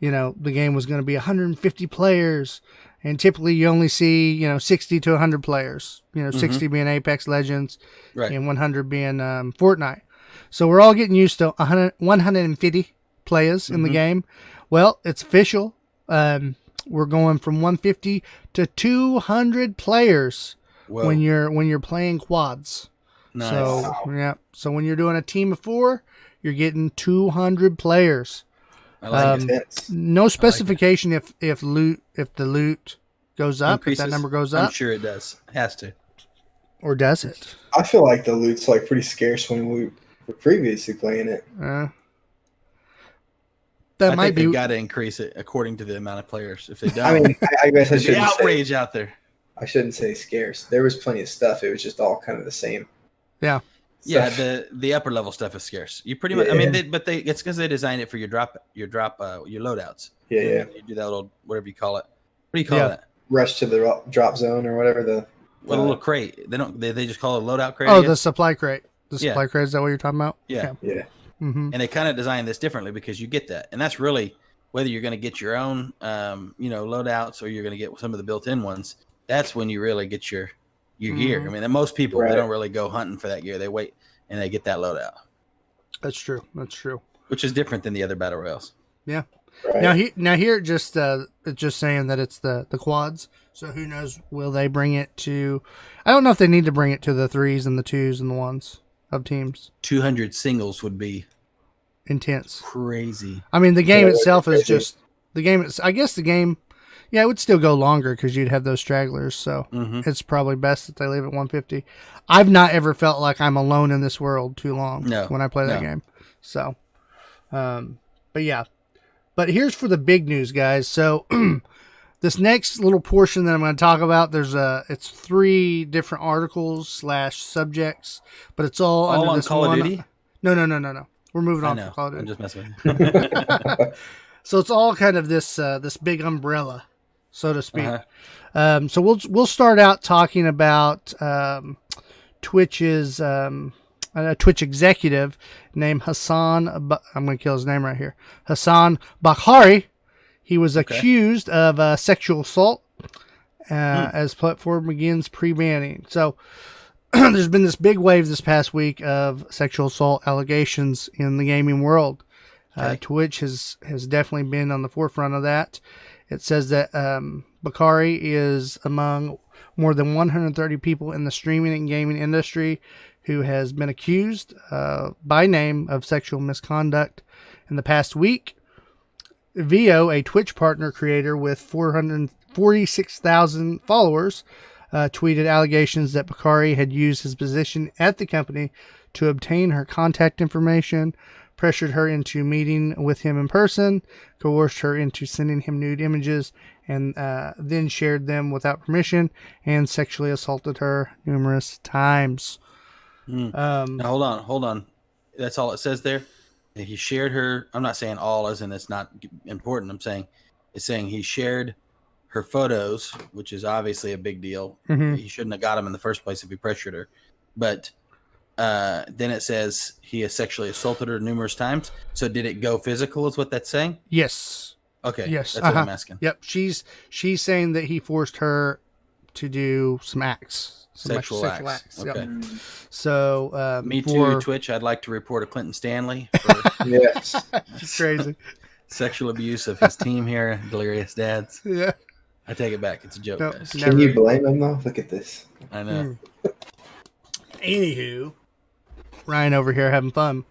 the game was going to be 150 players. And typically you only see, 60 to 100 players, 60 being Apex Legends and 100 being Fortnite. So we're all getting used to 150 players in the game. Well, it's official. We're going from 150 to 200 players when you're playing quads. Nice. So when you're doing a team of 4, you're getting 200 players. I like it. No specification if the loot goes up, increases, if that number goes up. I'm sure it does. It has to. Or does it? I feel like the loot's pretty scarce when we were previously playing it. That might be. They've got to increase it according to the amount of players. If they don't, I mean, I guess I shouldn't outrage out there. I shouldn't say scarce. There was plenty of stuff. It was just all kind of the same. Yeah. Yeah, the upper level stuff is scarce. You pretty much. I mean, it's because they designed it for your loadouts. Yeah. You do that little whatever you call it. What do you call that? Rush to the drop zone or whatever a little crate. They just call it a loadout crate. Oh, the supply crate. The supply crate, is that what you're talking about? Yeah. Mm-hmm. And they kind of designed this differently because you get that, and that's really whether you're going to get your own, loadouts or you're going to get some of the built-in ones. That's when you really get your gear. I mean, and most people they don't really go hunting for that gear. They wait and they get that loadout. That's true. Which is different than the other battle royals. Yeah. Right. Now here it's just saying that it's the quads. So who knows? Will they bring it to? I don't know if they need to bring it to the 3s and the 2s and the 1s of teams. 200 singles would be intense. Crazy. I mean, the game Yeah, itself is crazy. just the game. I guess the game, yeah, it would still go longer because you'd have those stragglers. So it's probably best that they leave at 150. I've not ever felt like I'm alone in this world too long when I play that game. So, but yeah. But here's for the big news, guys. So this next little portion that I'm going to talk about, it's 3 different articles / subjects, but it's all under on this Call one. of Duty? No. We're moving on from Call of Duty. I'm just messing with you. So it's all kind of this big umbrella, so to speak. So we'll start out talking about Twitch's a Twitch executive named Hassan. I'm going to kill his name right here. Hassan Bakhari. He was accused of sexual assault as platform begins pre-banning. So there's been this big wave this past week of sexual assault allegations in the gaming world. Twitch has definitely been on the forefront of that. It says that Bakhari is among more than 130 people in the streaming and gaming industry who has been accused by name of sexual misconduct in the past week. Vio, a Twitch partner creator with 446,000 followers, tweeted allegations that Bakhari had used his position at the company to obtain her contact information, pressured her into meeting with him in person, coerced her into sending him nude images, and then shared them without permission, and sexually assaulted her numerous times. Now, hold on. That's all it says there. He shared her. I'm not saying all as in it's not important. It's saying he shared her photos, which is obviously a big deal. He shouldn't have got them in the first place if he pressured her. But then it says he has sexually assaulted her numerous times. So did it go physical is what that's saying? Yes. Okay. Yes. That's what I'm asking. Yep. She's saying that he forced her to do some acts. Sexual acts. Okay. Yep. So Me too, Twitch. I'd like to report a Clinton Stanley for Yes. crazy sexual abuse of his team here, Delirious Dads. Yeah. I take it back. It's a joke, guys. Can you blame him though? Look at this. I know. Anywho, Ryan over here having fun.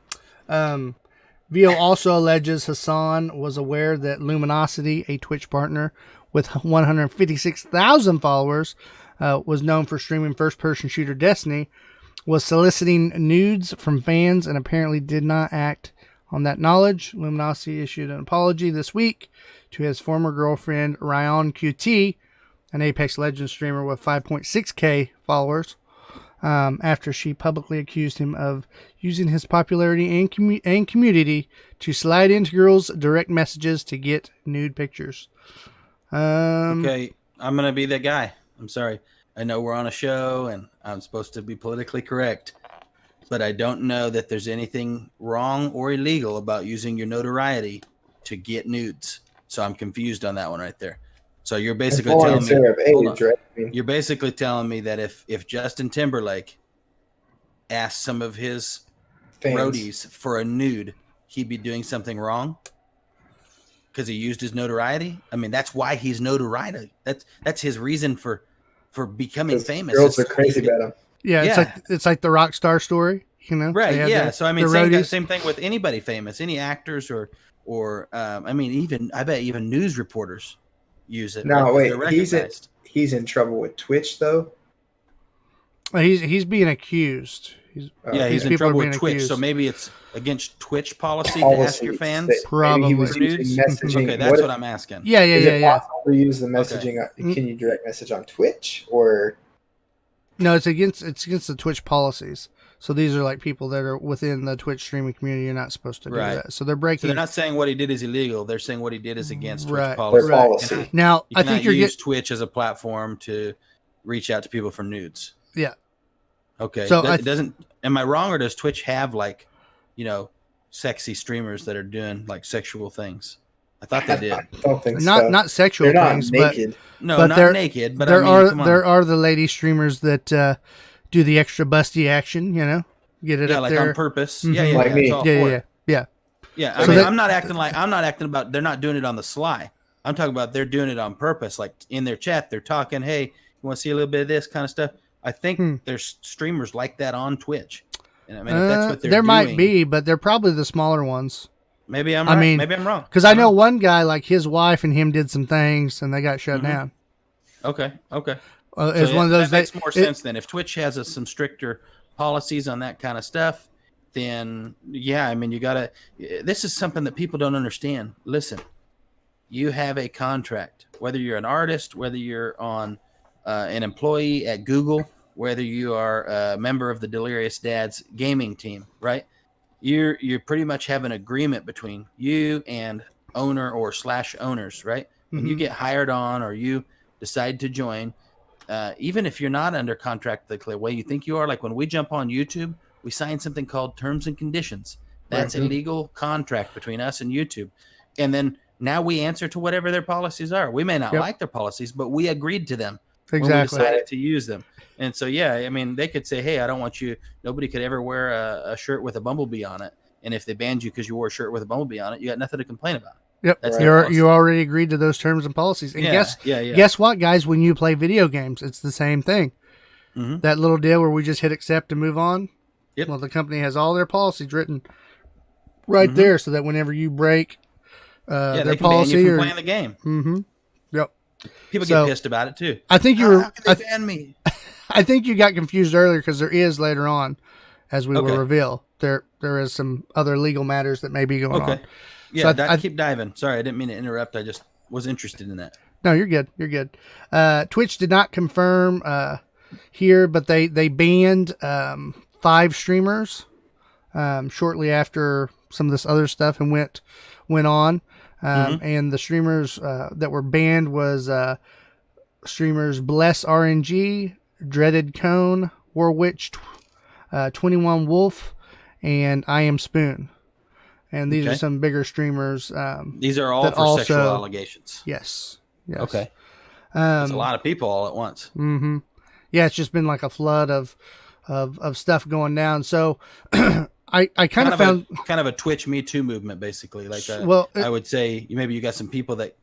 Vio also alleges Hassan was aware that Luminosity, a Twitch partner with 156,000 followers, was known for streaming first-person shooter Destiny, was soliciting nudes from fans and apparently did not act on that knowledge. Luminosity issued an apology this week to his former girlfriend, Ryan QT, an Apex Legends streamer with 5.6k followers, after she publicly accused him of using his popularity and community to slide into girls' direct messages to get nude pictures. Okay, I'm going to be that guy. I'm sorry. I know we're on a show and I'm supposed to be politically correct, but I don't know that there's anything wrong or illegal about using your notoriety to get nudes. So I'm confused on that one right there. So you're basically telling me, you're basically telling me that if Justin Timberlake asked some of his roadies for a nude, he'd be doing something wrong because he used his notoriety. I mean, that's why he's notoriety. That's his reason for becoming famous. Girls are crazy about him. Yeah, it's like the rock star story, you know? Right. Yeah. So I mean, same thing with anybody famous, any actors or I mean, I bet even news reporters use it. No, wait, he's in trouble with Twitch though. He's being accused. He's in trouble with Twitch. Accused. So maybe it's against Twitch policy to ask your fans. Probably. He was using messaging. Okay, that's what I'm asking. Yeah. Is it possible to use the messaging? Okay. Can you direct message on Twitch or? No, it's against the Twitch policies. So these are like people that are within the Twitch streaming community. You're not supposed to do that. So they're breaking. So they're not saying what he did is illegal. They're saying what he did is against Twitch policy. Policy. Now, I think you're use Twitch as a platform to reach out to people for nudes. Yeah. Okay. So it doesn't. Am I wrong, or does Twitch have like, sexy streamers that are doing like sexual things? I thought they did. I don't think not sexual things, naked. But not naked. But there are the lady streamers that do the extra busty action. Get it up like there on purpose. Mm-hmm. Yeah, like me. Yeah. I mean, I'm not acting about. They're not doing it on the sly. I'm talking about they're doing it on purpose. Like in their chat, they're talking, "Hey, you want to see a little bit of this kind of stuff?" I think there's streamers like that on Twitch. And I mean, if that's what they're there doing, might be, but they're probably the smaller ones. Maybe I'm right. Maybe I'm wrong. Because I know one guy, like his wife and him did some things, and they got shut down. Okay. It's one of those that makes more sense then. If Twitch has some stricter policies on that kind of stuff, then yeah, I mean, you gotta. This is something that people don't understand. Listen, you have a contract, whether you're an artist, whether you're on an employee at Google, whether you are a member of the Delirious Dads gaming team, right? You pretty much have an agreement between you and owner or / owners, right? When you get hired on or you decide to join, even if you're not under contract the way you think you are, like when we jump on YouTube, we sign something called terms and conditions. That's a legal contract between us and YouTube. And then now we answer to whatever their policies are. We may not like their policies, but we agreed to them when we decided to use them. And so, yeah, I mean, they could say, hey, I don't want you. Nobody could ever wear a shirt with a bumblebee on it. And if they banned you because you wore a shirt with a bumblebee on it, you got nothing to complain about. Yep. That's you already agreed to those terms and policies. And guess what, guys? When you play video games, it's the same thing. That little deal where we just hit accept and move on. Yep. Well, the company has all their policies written right there, so that whenever you break their policy, ban you from playing the game. Yep. People get pissed about it too. I think how can they ban me? I think you got confused earlier because there is later on, as we will reveal, there is some other legal matters that may be going on. Yeah, so I keep diving. Sorry, I didn't mean to interrupt. I just was interested in that. No, you're good. You're good. Twitch did not confirm here, but they banned 5 streamers shortly after some of this other stuff and went on. And the streamers that were banned was streamers Bless RNG, Dreaded Cone, Warwitch, 21 Wolf, and I Am Spoon. And these are some bigger streamers. These are all for sexual allegations. Yes. Okay. That's a lot of people all at once. Yeah, it's just been like a flood of stuff going down. So I kind of found kind of a Twitch Me Too movement, basically. Like, I would say maybe you got some people that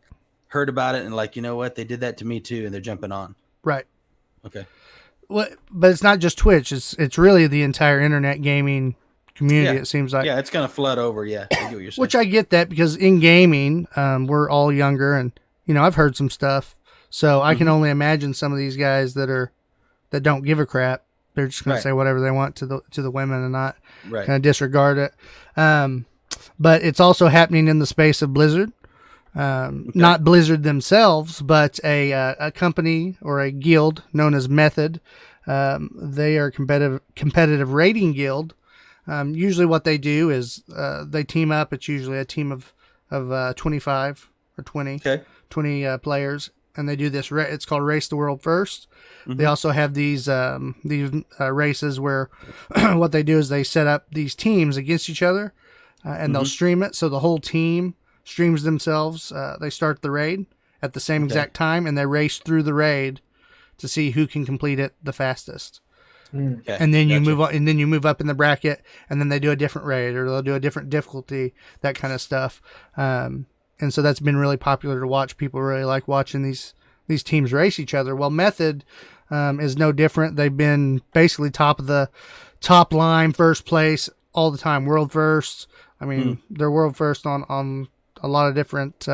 heard about it and like, you know what, they did that to me too, and they're jumping on. Right. Okay. Well, but it's not just Twitch. It's really the entire internet gaming community. It seems like. Yeah, it's gonna flood over. Yeah, I get what you're saying. Which I get that because in gaming, we're all younger, and I've heard some stuff, so I can only imagine some of these guys that don't give a crap. They're just gonna say whatever they want to the women and not kind of disregard it. But it's also happening in the space of Blizzard. Not Blizzard themselves, but a company or a guild known as Method. They are a competitive rating guild. Usually what they do is they team up. It's usually a team of 25 or 20 players, and they do this. It's called Race the World First. They also have these races where what they do is they set up these teams against each other, and they'll stream it. So the whole team streams themselves. They start the raid at the same exact time, and they race through the raid to see who can complete it the fastest. And then you move on, and then you move up in the bracket, and then they do a different raid, or they'll do a different difficulty, that kind of stuff. And so that's been really popular to watch. People really like watching these teams race each other. Well, Method is no different. They've been basically top of the top line, first place all the time, world first. I mean, they're world first on a lot of different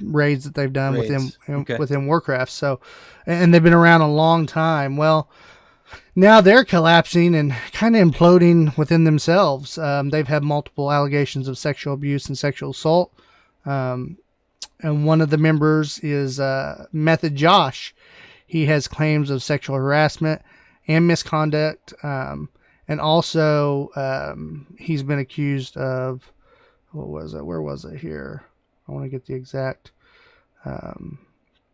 raids that they've done within Warcraft. So, and they've been around a long time. Well, now they're collapsing and kind of imploding within themselves. They've had multiple allegations of sexual abuse and sexual assault. And one of the members is Method Josh. He has claims of sexual harassment and misconduct. And also he's been accused of, what was it? Where was it here? I want to get the exact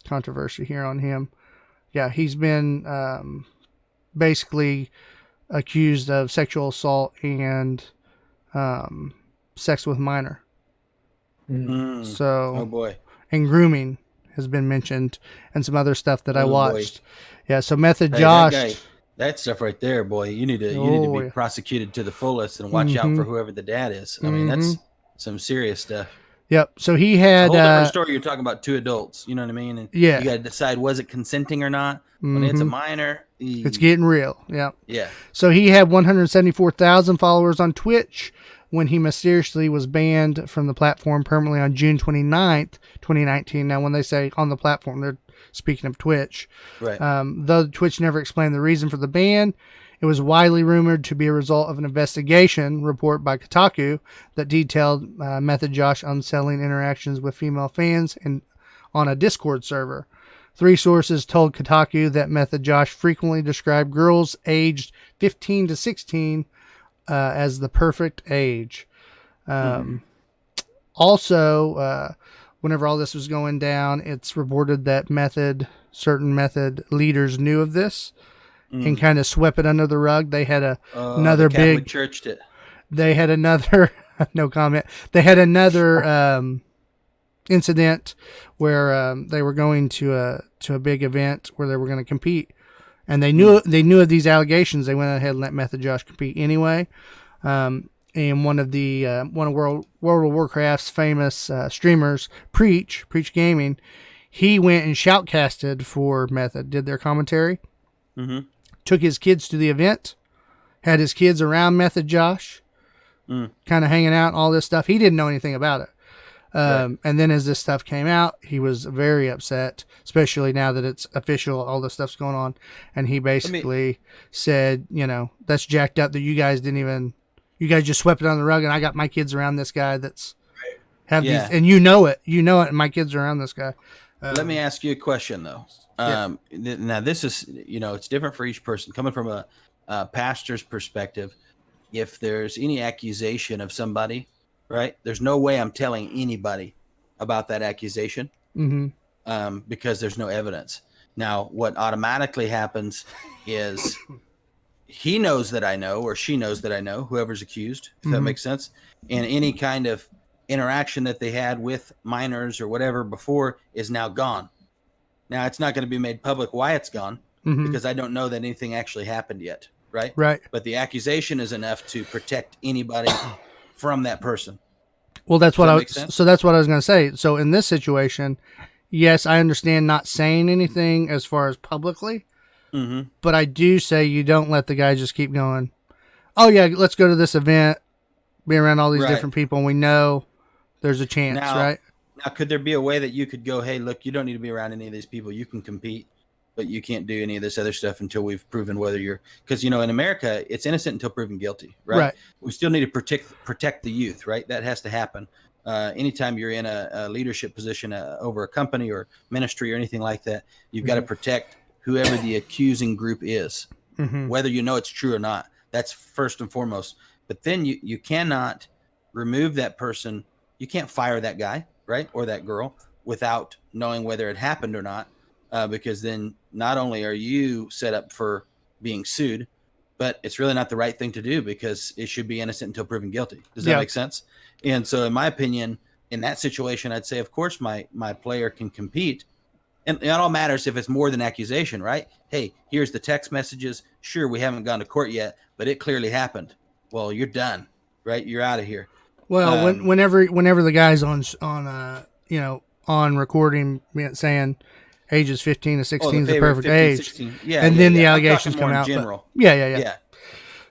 controversy here on him. Yeah, he's been basically accused of sexual assault and sex with minor. So, oh boy, and grooming has been mentioned, and some other stuff that I watched. Yeah, so Method Josh. That stuff right there, boy, you need to be prosecuted to the fullest and watch out for whoever the dad is. I mean, that's some serious stuff. Yep. So he A had whole different story. You're talking about 2 adults. You know what I mean? And Yeah. you got to decide, was it consenting or not? When it's a minor, it's getting real. Yeah. Yeah. So he had 174,000 followers on Twitch when he mysteriously was banned from the platform permanently on June 29th, 2019. Now, when they say on the platform, they're speaking of Twitch. Right. Though Twitch never explained the reason for the ban, it was widely rumored to be a result of an investigation report by Kotaku that detailed Method Josh unsettling interactions with female fans and on a Discord server. 3 sources told Kotaku that Method Josh frequently described girls aged 15 to 16 as the perfect age. Also, whenever all this was going down, it's reported that certain Method leaders knew of this and kind of swept it under the rug. They had another the Catholic big Church did. They had another no comment. They had another incident where they were going to a big event where they were going to compete, and they knew of these allegations. They went ahead and let Method Josh compete anyway. And one of World of Warcraft's famous streamers, Preach Gaming, he went and shoutcasted for Method, did their commentary, took his kids to the event, had his kids around Method Josh, kind of hanging out, all this stuff. He didn't know anything about it. And then as this stuff came out, he was very upset, especially now that it's official, all this stuff's going on. And he basically said, that's jacked up that you guys just swept it on the rug, and I got my kids around this guy these, and you know it, and my kids are around this guy. Let me ask you a question though. Now this is, it's different for each person. Coming from a pastor's perspective, if there's any accusation of somebody, right, there's no way I'm telling anybody about that accusation because there's no evidence. Now, what automatically happens is he knows that I know, or she knows that I know, whoever's accused, if that makes sense. And any kind of interaction that they had with minors or whatever before is now gone. Now, it's not going to be made public why it's gone because I don't know that anything actually happened yet, right? Right. But the accusation is enough to protect anybody from that person. Well, that's what that's what I was going to say. So in this situation, yes, I understand not saying anything as far as publicly, but I do say you don't let the guy just keep going. Oh yeah, let's go to this event, be around all these different people, and we know there's a chance, right? Now, could there be a way that you could go, hey, look, you don't need to be around any of these people. You can compete, but you can't do any of this other stuff until we've proven whether you're, because, in America, it's innocent until proven guilty, right? We still need to protect the youth, right? That has to happen. Anytime you're in a leadership position over a company or ministry or anything like that, you've got to protect whoever the accusing group is, whether it's true or not. That's first and foremost. But then you cannot remove that person. You can't fire that guy, right, or that girl without knowing whether it happened or not. Because then not only are you set up for being sued, but it's really not the right thing to do because it should be innocent until proven guilty. Does that make sense? And so in my opinion, in that situation, I'd say, of course, my player can compete. And it all matters if it's more than accusation, right? Hey, here's the text messages. Sure, we haven't gone to court yet, but it clearly happened. Well, you're done, right? You're out of here. Well, whenever the guy's on recording saying ages 15 to 16 is the perfect age. Then the allegations come out. General. Yeah.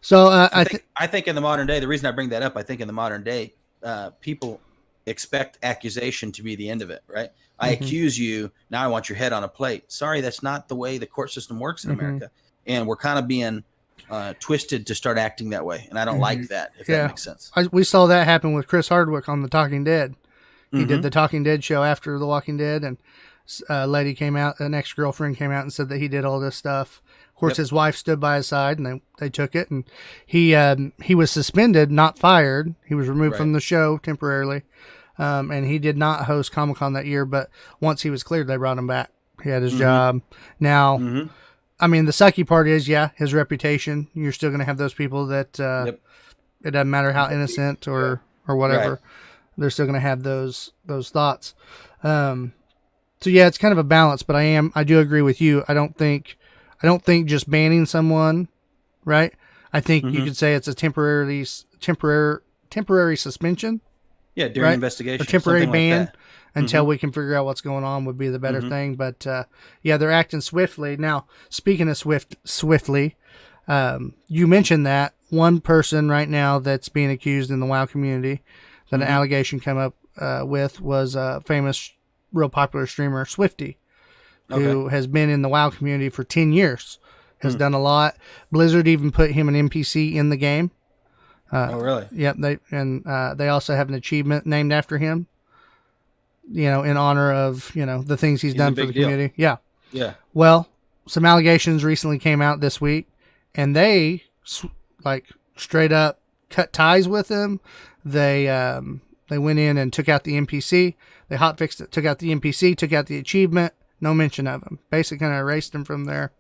So I think in the modern day, the reason I bring that up, I think in the modern day, people expect accusation to be the end of it, right? I accuse you. Now I want your head on a plate. Sorry, that's not the way the court system works in America. And we're kind of being twisted to start acting that way. And I don't like that, if that makes sense. We saw that happen with Chris Hardwick on The Talking Dead. He did the Talking Dead show after The Walking Dead, and a lady came out, an ex-girlfriend came out and said that he did all this stuff. Of course, his wife stood by his side, and they took it. And he was suspended, not fired. He was removed from the show temporarily. And he did not host Comic-Con that year, but once he was cleared, they brought him back. He had his job. Now, I mean, the sucky part is, his reputation. You're still going to have those people that it doesn't matter how innocent or whatever. Right. They're still going to have those thoughts. So yeah, it's kind of a balance, but I do agree with you. I don't think just banning someone, right? I think you could say it's a temporary suspension. Yeah, during right? Investigation. Or temporary something ban like that. until we can figure out what's going on would be the better thing. But yeah, they're acting swiftly. Now, speaking of swiftly, you mentioned that one person right now that's being accused in the WoW community that an allegation came up with was a famous, real popular streamer, Swifty, who has been in the WoW community for 10 years, has done a lot. Blizzard even put him an NPC in the game. Oh, really? Yep. They also have an achievement named after him, in honor of, the things he's done for the community. Yeah. Yeah. Well, some allegations recently came out this week, and they straight up cut ties with him. They went in and took out the NPC. They hotfixed it, took out the NPC, took out the achievement. No mention of him. Basically, kind of erased him from their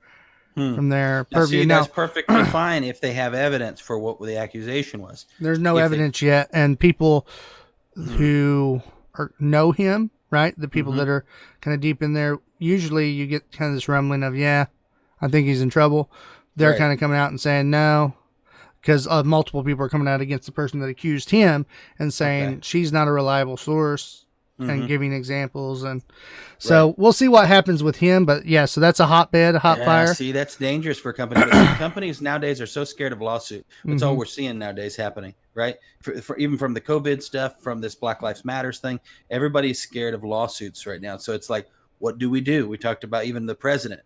purview. That's perfectly fine if they have evidence for what the accusation was. There's no evidence yet, and people who know him, right? The people that are kind of deep in there, usually you get kind of this rumbling of, I think he's in trouble. They're kind of coming out and saying no, because multiple people are coming out against the person that accused him and saying she's not a reliable source and giving examples. And so we'll see what happens with him. But yeah, so that's a hotbed, a hot fire. See, that's dangerous for companies. Companies nowadays are so scared of lawsuit. That's all we're seeing nowadays happening, right? For even from the COVID stuff, from this Black Lives Matters thing, everybody's scared of lawsuits right now. So it's like, what do? We talked about even the president,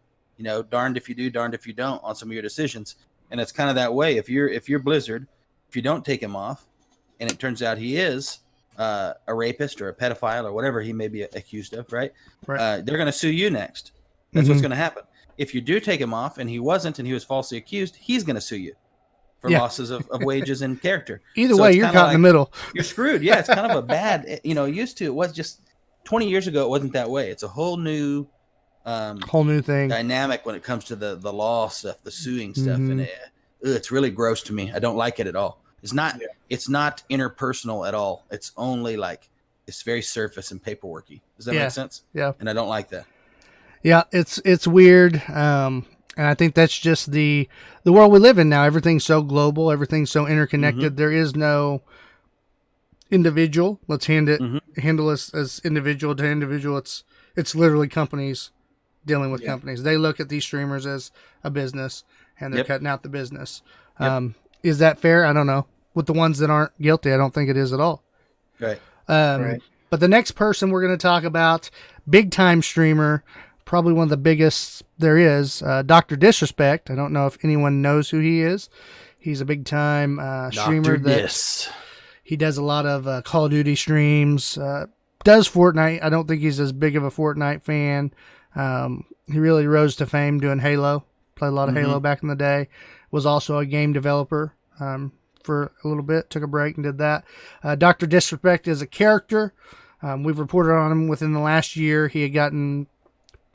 darned if you do, darned if you don't on some of your decisions. And it's kind of that way. If you're Blizzard, if you don't take him off and it turns out he is a rapist or a pedophile or whatever he may be accused of, right? They're going to sue you next. That's what's going to happen. If you do take him off and he wasn't and he was falsely accused, he's going to sue you for losses of wages and character. Either way, you're caught in the middle. You're screwed. Yeah, it's kind of a bad, used to, it was just 20 years ago, it wasn't that way. It's a whole new thing, dynamic when it comes to the law stuff, the suing stuff. And it's really gross to me. I don't like it at all. It's not interpersonal at all. It's only it's very surface and paperworky. Does that make sense? Yeah. And I don't like that. Yeah, it's weird. And I think that's just the world we live in now. Everything's so global, everything's so interconnected. There is no individual. Let's handle this as individual to individual. It's literally companies dealing with companies. They look at these streamers as a business and they're cutting out the business. Is that fair? I don't know. With the ones that aren't guilty, I don't think it is at all. Right. But the next person we're going to talk about, big time streamer, probably one of the biggest there is, Dr. Disrespect. I don't know if anyone knows who he is. He's a big time streamer. He does a lot of Call of Duty streams, does Fortnite. I don't think he's as big of a Fortnite fan. He really rose to fame doing Halo. Played a lot of Halo back in the day. Was also a game developer for a little bit. Took a break and did that. Dr. Disrespect is a character. We've reported on him within the last year. He had gotten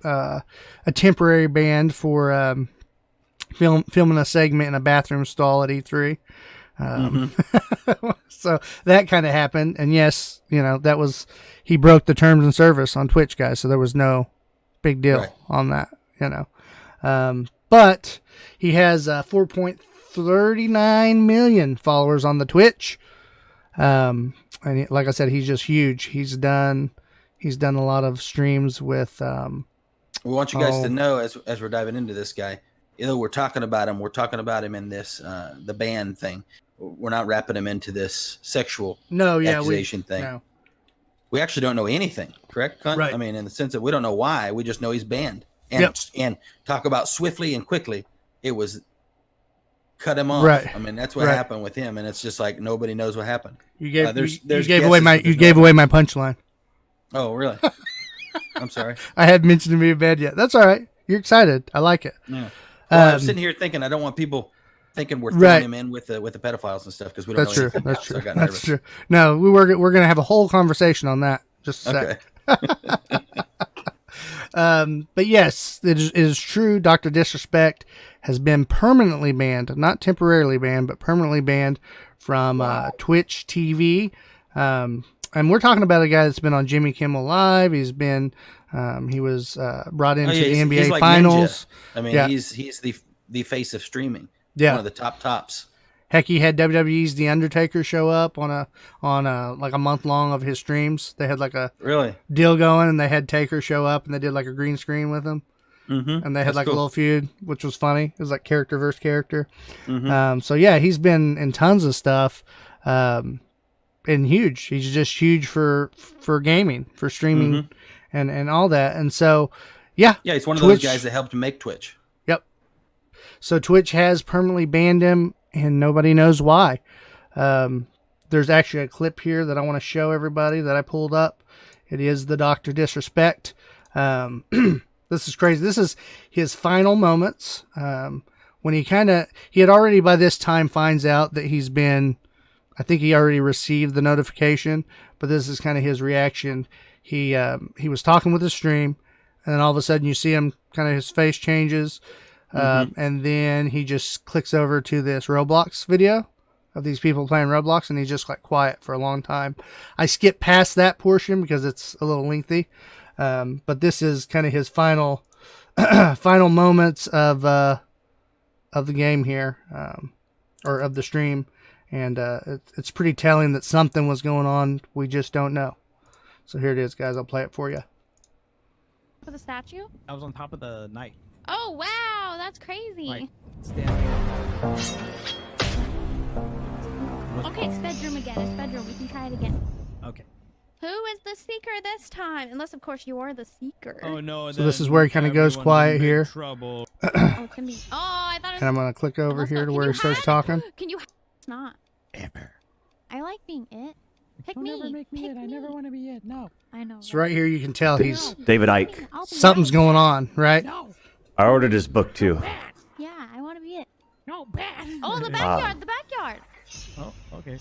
a temporary ban for filming a segment in a bathroom stall at E3. So that kind of happened. And yes, he broke the terms and service on Twitch, guys. So there was no big deal on that, but he has 4.39 million followers on the Twitch. And like I said, he's just huge. He's done a lot of streams with, we want you guys to know as we're diving into this guy, we're talking about him in this, the ban thing. We're not wrapping him into this sexual accusation thing. No. We actually don't know anything, correct? Right. I mean, in the sense that we don't know why, we just know he's banned. And talk about swiftly and quickly, it was cut him off. Right. I mean, that's what happened with him, and it's just like nobody knows what happened. You gave away my punchline. Oh, really? I'm sorry. I hadn't mentioned to me in bed yet. That's all right. You're excited. I like it. Yeah. Well, I'm sitting here thinking I don't want people thinking we're throwing him in with the pedophiles and stuff because we don't know anything. That's true. So that's true. No, we're gonna have a whole conversation on that. Just a sec. But yes, it is true. Dr. Disrespect has been permanently banned, not temporarily banned, but permanently banned from Twitch TV. And we're talking about a guy that's been on Jimmy Kimmel Live. He's been, he was brought into the NBA like Finals. Ninja. I mean, he's the face of streaming. Yeah, one of the tops. Heck, he had WWE's The Undertaker show up on a like a month long of his streams. They had like a Really? deal going, and they had Taker show up, and they did like a green screen with him, and they had That's like cool. a little feud, which was funny. It was like character versus character. Mm-hmm. So yeah, he's been in tons of stuff, and huge. He's just huge for gaming, for streaming, and all that. And so, yeah, He's one of Twitch, those guys that helped make Twitch. Yep. So Twitch has permanently banned him, and nobody knows why. There's actually a clip here that I want to show everybody that I pulled up. It is the Dr. Disrespect. This is crazy. This is his final moments. When he had already by this time finds out that he's been, I think he already received the notification, but this is kind of his reaction. He was talking with his stream, and then all of a sudden you see him, kind of his face changes. And then he just clicks over to this Roblox video of these people playing Roblox, and he's just like quiet for a long time. I skipped past that portion because it's a little lengthy. But this is kind of his final moments of the game here, or of the stream. And it's pretty telling that something was going on. We just don't know. So here it is, guys. I'll play it for you. For the statue? I was on top of the knight. Oh, wow. That's crazy. Like, standing. Okay, it's bedroom again. It's bedroom. We can try it again. Okay. Who is the seeker this time? Unless, of course, you are the seeker. Oh, no. So this is where he kind of goes quiet here. Trouble. Oh, it can be. Oh, I thought it was. And I'm going to click over Also, here to can where you he starts hide? talking. Can you? It's not. Ever. I like being it. Pick Don't me. ever make me Pick it. I never want to be it. No. I know. So right here you can tell he's David Icke. I'll be something's right. going on, right? No. I ordered his book too. Yeah, I want to be it. No, bad. Oh, the backyard. The backyard. Oh, okay.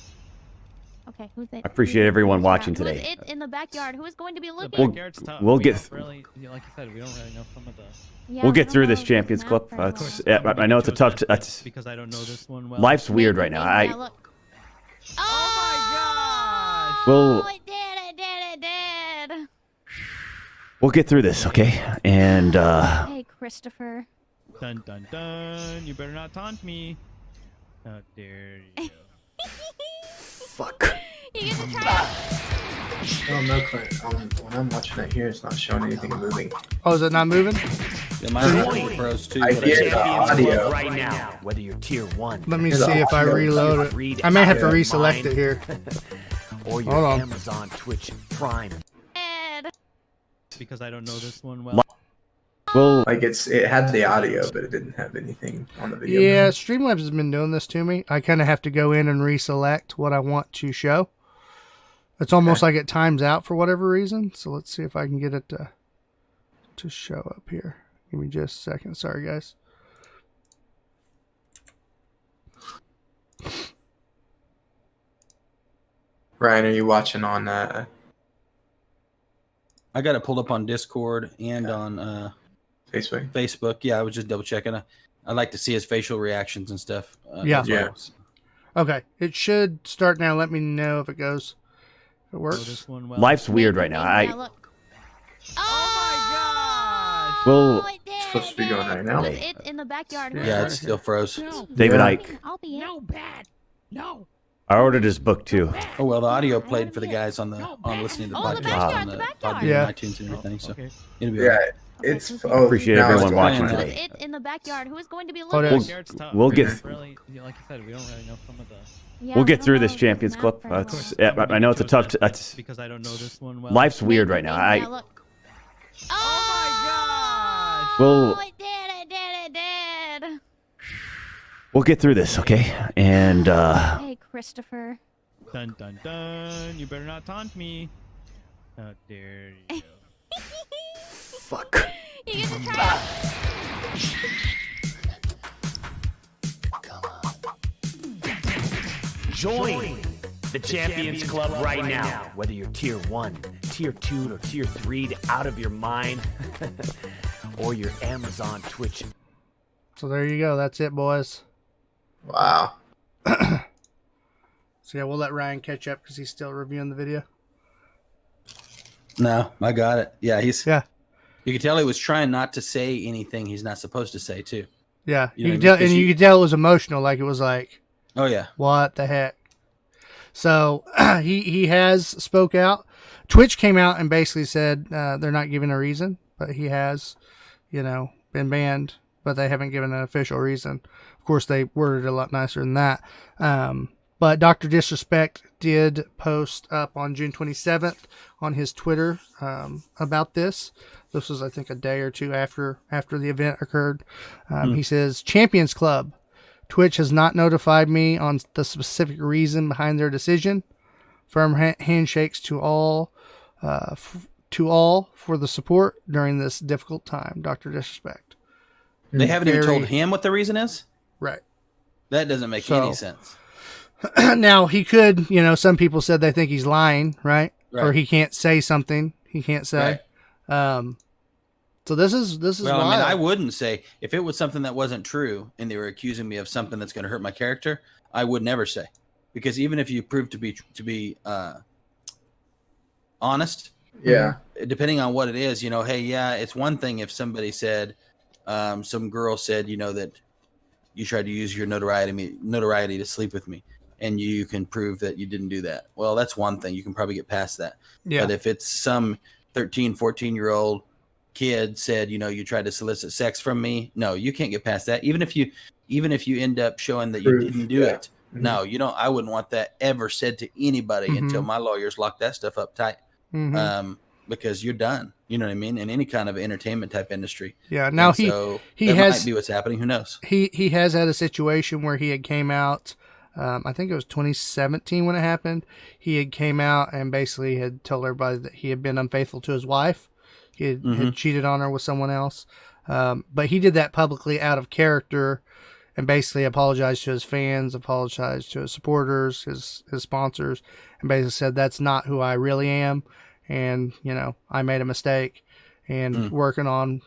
Okay, who's it? I appreciate everyone watching Who is today. it in the backyard? Who is going to be The looking? backyard's tough. we'll We get don't really, like you said, we don't really know some of the. Yeah, We'll we get don't through know this this Champions map Club. very well. It's, I know it's a tough. That's Because I don't know this one well. life's weird right Maybe, now. maybe I look. Oh, Well- it did. we'll get through this, okay? And Hey, Christopher. Dun dun dun. You better not taunt me. How dare you? fuck. You get to try. Oh no, Clint. When I'm watching it here, it's not showing anything moving. Oh, is it not moving? Yeah, mine froze too. I but hear the audio. right now, whether you're tier 1 Let me Here's see the if I audio. reload Read it. I may have to out. reselect it here. or your Hold on. Amazon Twitch Prime. Ed. Because I don't know this one well. Well, Like it had the audio, but it didn't have anything on the video. Yeah, Streamlabs has been doing this to me. I kind of have to go in and reselect what I want to show. It's almost like it times out for whatever reason. So let's see if I can get it to show up here. Give me just a second. Sorry, guys. Ryan, are you watching on I got it pulled up on Discord and on Facebook? Facebook. Yeah, I was just double checking. I like to see his facial reactions and stuff. Yeah. as well. Yeah. Okay, it should start now. Let me know if it goes. If it Know works. this one well. life's weird right now. Maybe I look. Oh Well- it did. Supposed to be going right now. Was it in the backyard? Yeah, it's still froze. David Yeah. Icke. I'll be it. no bad. No. I ordered his book too. Oh well, the audio played for the guys on listening to the Oh, the podcast backyard, on the the backyard. Podbean Yeah. and iTunes and everything. So Okay. it'll be Yeah, okay. it's. Okay. Oh, Appreciate now everyone it's watching playing. today. Was it in the backyard? Who is going to be Hold looking? on. Backyard's tough. We'll get- Really, like you said, we don't really know some of the. Yeah, We'll we get don't through know this this Champions map Club. very well. That's, I know it's a tough. That's Because I don't know this one well. life's weird right now. Maybe I look. Oh well, it did. we'll get through this, okay? And Hey, Christopher. Dun dun dun. You better not taunt me. How dare you? fuck. You get to try. Join the Champions Club right now, whether you're tier 1, tier 2, or tier 3 to out of your mind, or your Amazon Twitch. So there you go. That's it, boys. Wow. So yeah, we'll let Ryan catch up because he's still reviewing the video. No, I got it. Yeah, Yeah. You could tell he was trying not to say anything he's not supposed to say too. Yeah, You know you what could I tell, mean? 'Cause and you could tell it was emotional. Like it was like, Oh yeah. What the heck? So he has spoke out. Twitch came out and basically said they're not giving a reason, but he has, been banned, but they haven't given an official reason. Of course, they worded it a lot nicer than that. But Dr. Disrespect did post up on June 27th on his Twitter about this. This was, I think, a day or two after the event occurred. He says, Champions Club. Twitch has not notified me on the specific reason behind their decision. Firm handshakes to all for the support during this difficult time. Dr. Disrespect. They haven't even told him what the reason is? Right. That doesn't make any sense. Now, he could, some people said they think he's lying, right? Or he can't say something he can't say. Right. So this is well, wild. I mean, I wouldn't say if it was something that wasn't true and they were accusing me of something that's going to hurt my character, I would never say, because even if you prove to be honest, depending on what it is, hey, yeah, it's one thing if somebody said, some girl said, that you tried to use your notoriety to sleep with me, and you can prove that you didn't do that. Well, that's one thing. You can probably get past that. Yeah. But if it's some 13, 14-year-old kid said, you tried to solicit sex from me, no, you can't get past that. Even if you end up showing that you didn't do it, no, you don't. I wouldn't want that ever said to anybody until my lawyers lock that stuff up tight. Because you're done. You know what I mean? In any kind of entertainment type industry. Yeah. Now he might be what's happening. Who knows? He has had a situation where he had came out. I think it was 2017 when it happened. He had came out and basically had told everybody that he had been unfaithful to his wife. He had cheated on her with someone else. But he did that publicly out of character and basically apologized to his fans, apologized to his supporters, his sponsors, and basically said, that's not who I really am. And, I made a mistake and working on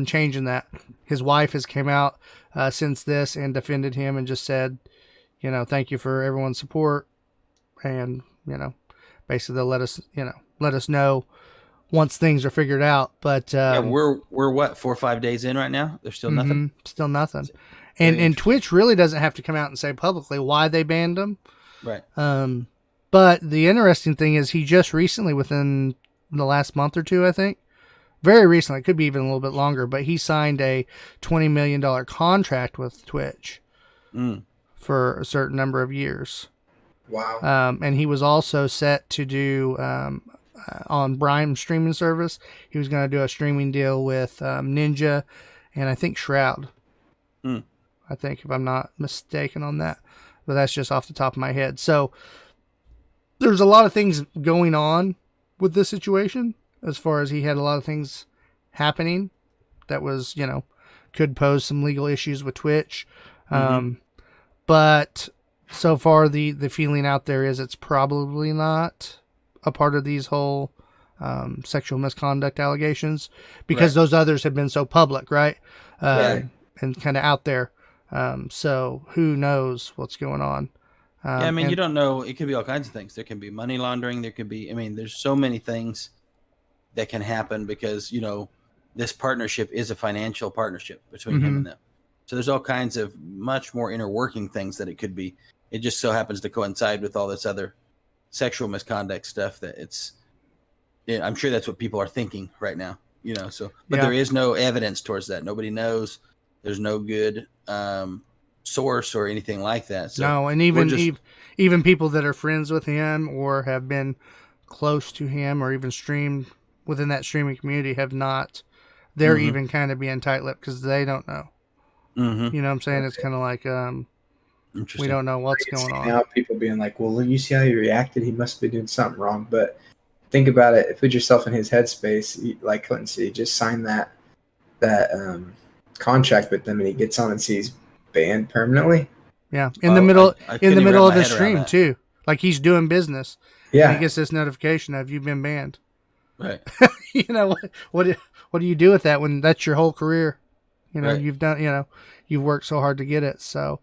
changing that. His wife has came out since this and defended him and just said, thank you for everyone's support. And, basically they'll let us know once things are figured out. But we're what, 4 or 5 days in right now? There's still nothing. Still nothing. And Twitch really doesn't have to come out and say publicly why they banned him. Right. But the interesting thing is he just recently, within the last month or two, I think, very recently, it could be even a little bit longer, but he signed a $20 million contract with Twitch for a certain number of years. Wow. And he was also set to do, on Prime streaming service, he was going to do a streaming deal with Ninja and I think Shroud. I think, if I'm not mistaken on that. But that's just off the top of my head. So there's a lot of things going on with this situation, as far as he had a lot of things happening that was, could pose some legal issues with Twitch. But so far the feeling out there is it's probably not a part of these whole sexual misconduct allegations, because those others have been so public, right? And kind of out there. So who knows what's going on? You don't know. It could be all kinds of things. There can be money laundering. There could be, there's so many things that can happen because, this partnership is a financial partnership between him and them. So there's all kinds of much more inner working things that it could be. It just so happens to coincide with all this other sexual misconduct stuff that I'm sure that's what people are thinking right now, but there is no evidence towards that. Nobody knows. There's no good, source or anything like that. So no, and even people that are friends with him or have been close to him or even streamed within that streaming community have not. They're even kind of being tight-lipped because they don't know. You know what I'm saying? It's kind of like we don't know what's going on. Now people being like, well, you see how he reacted? He must be doing something wrong. But think about it. Put yourself in his headspace. Like Clinton said, he just signed that contract with them, and he gets on and sees banned permanently. Yeah, in the middle of his stream too. Like he's doing business. Yeah, and he gets this notification of you've been banned. Right. What do you do with that when that's your whole career? You've done. You've worked so hard to get it. So,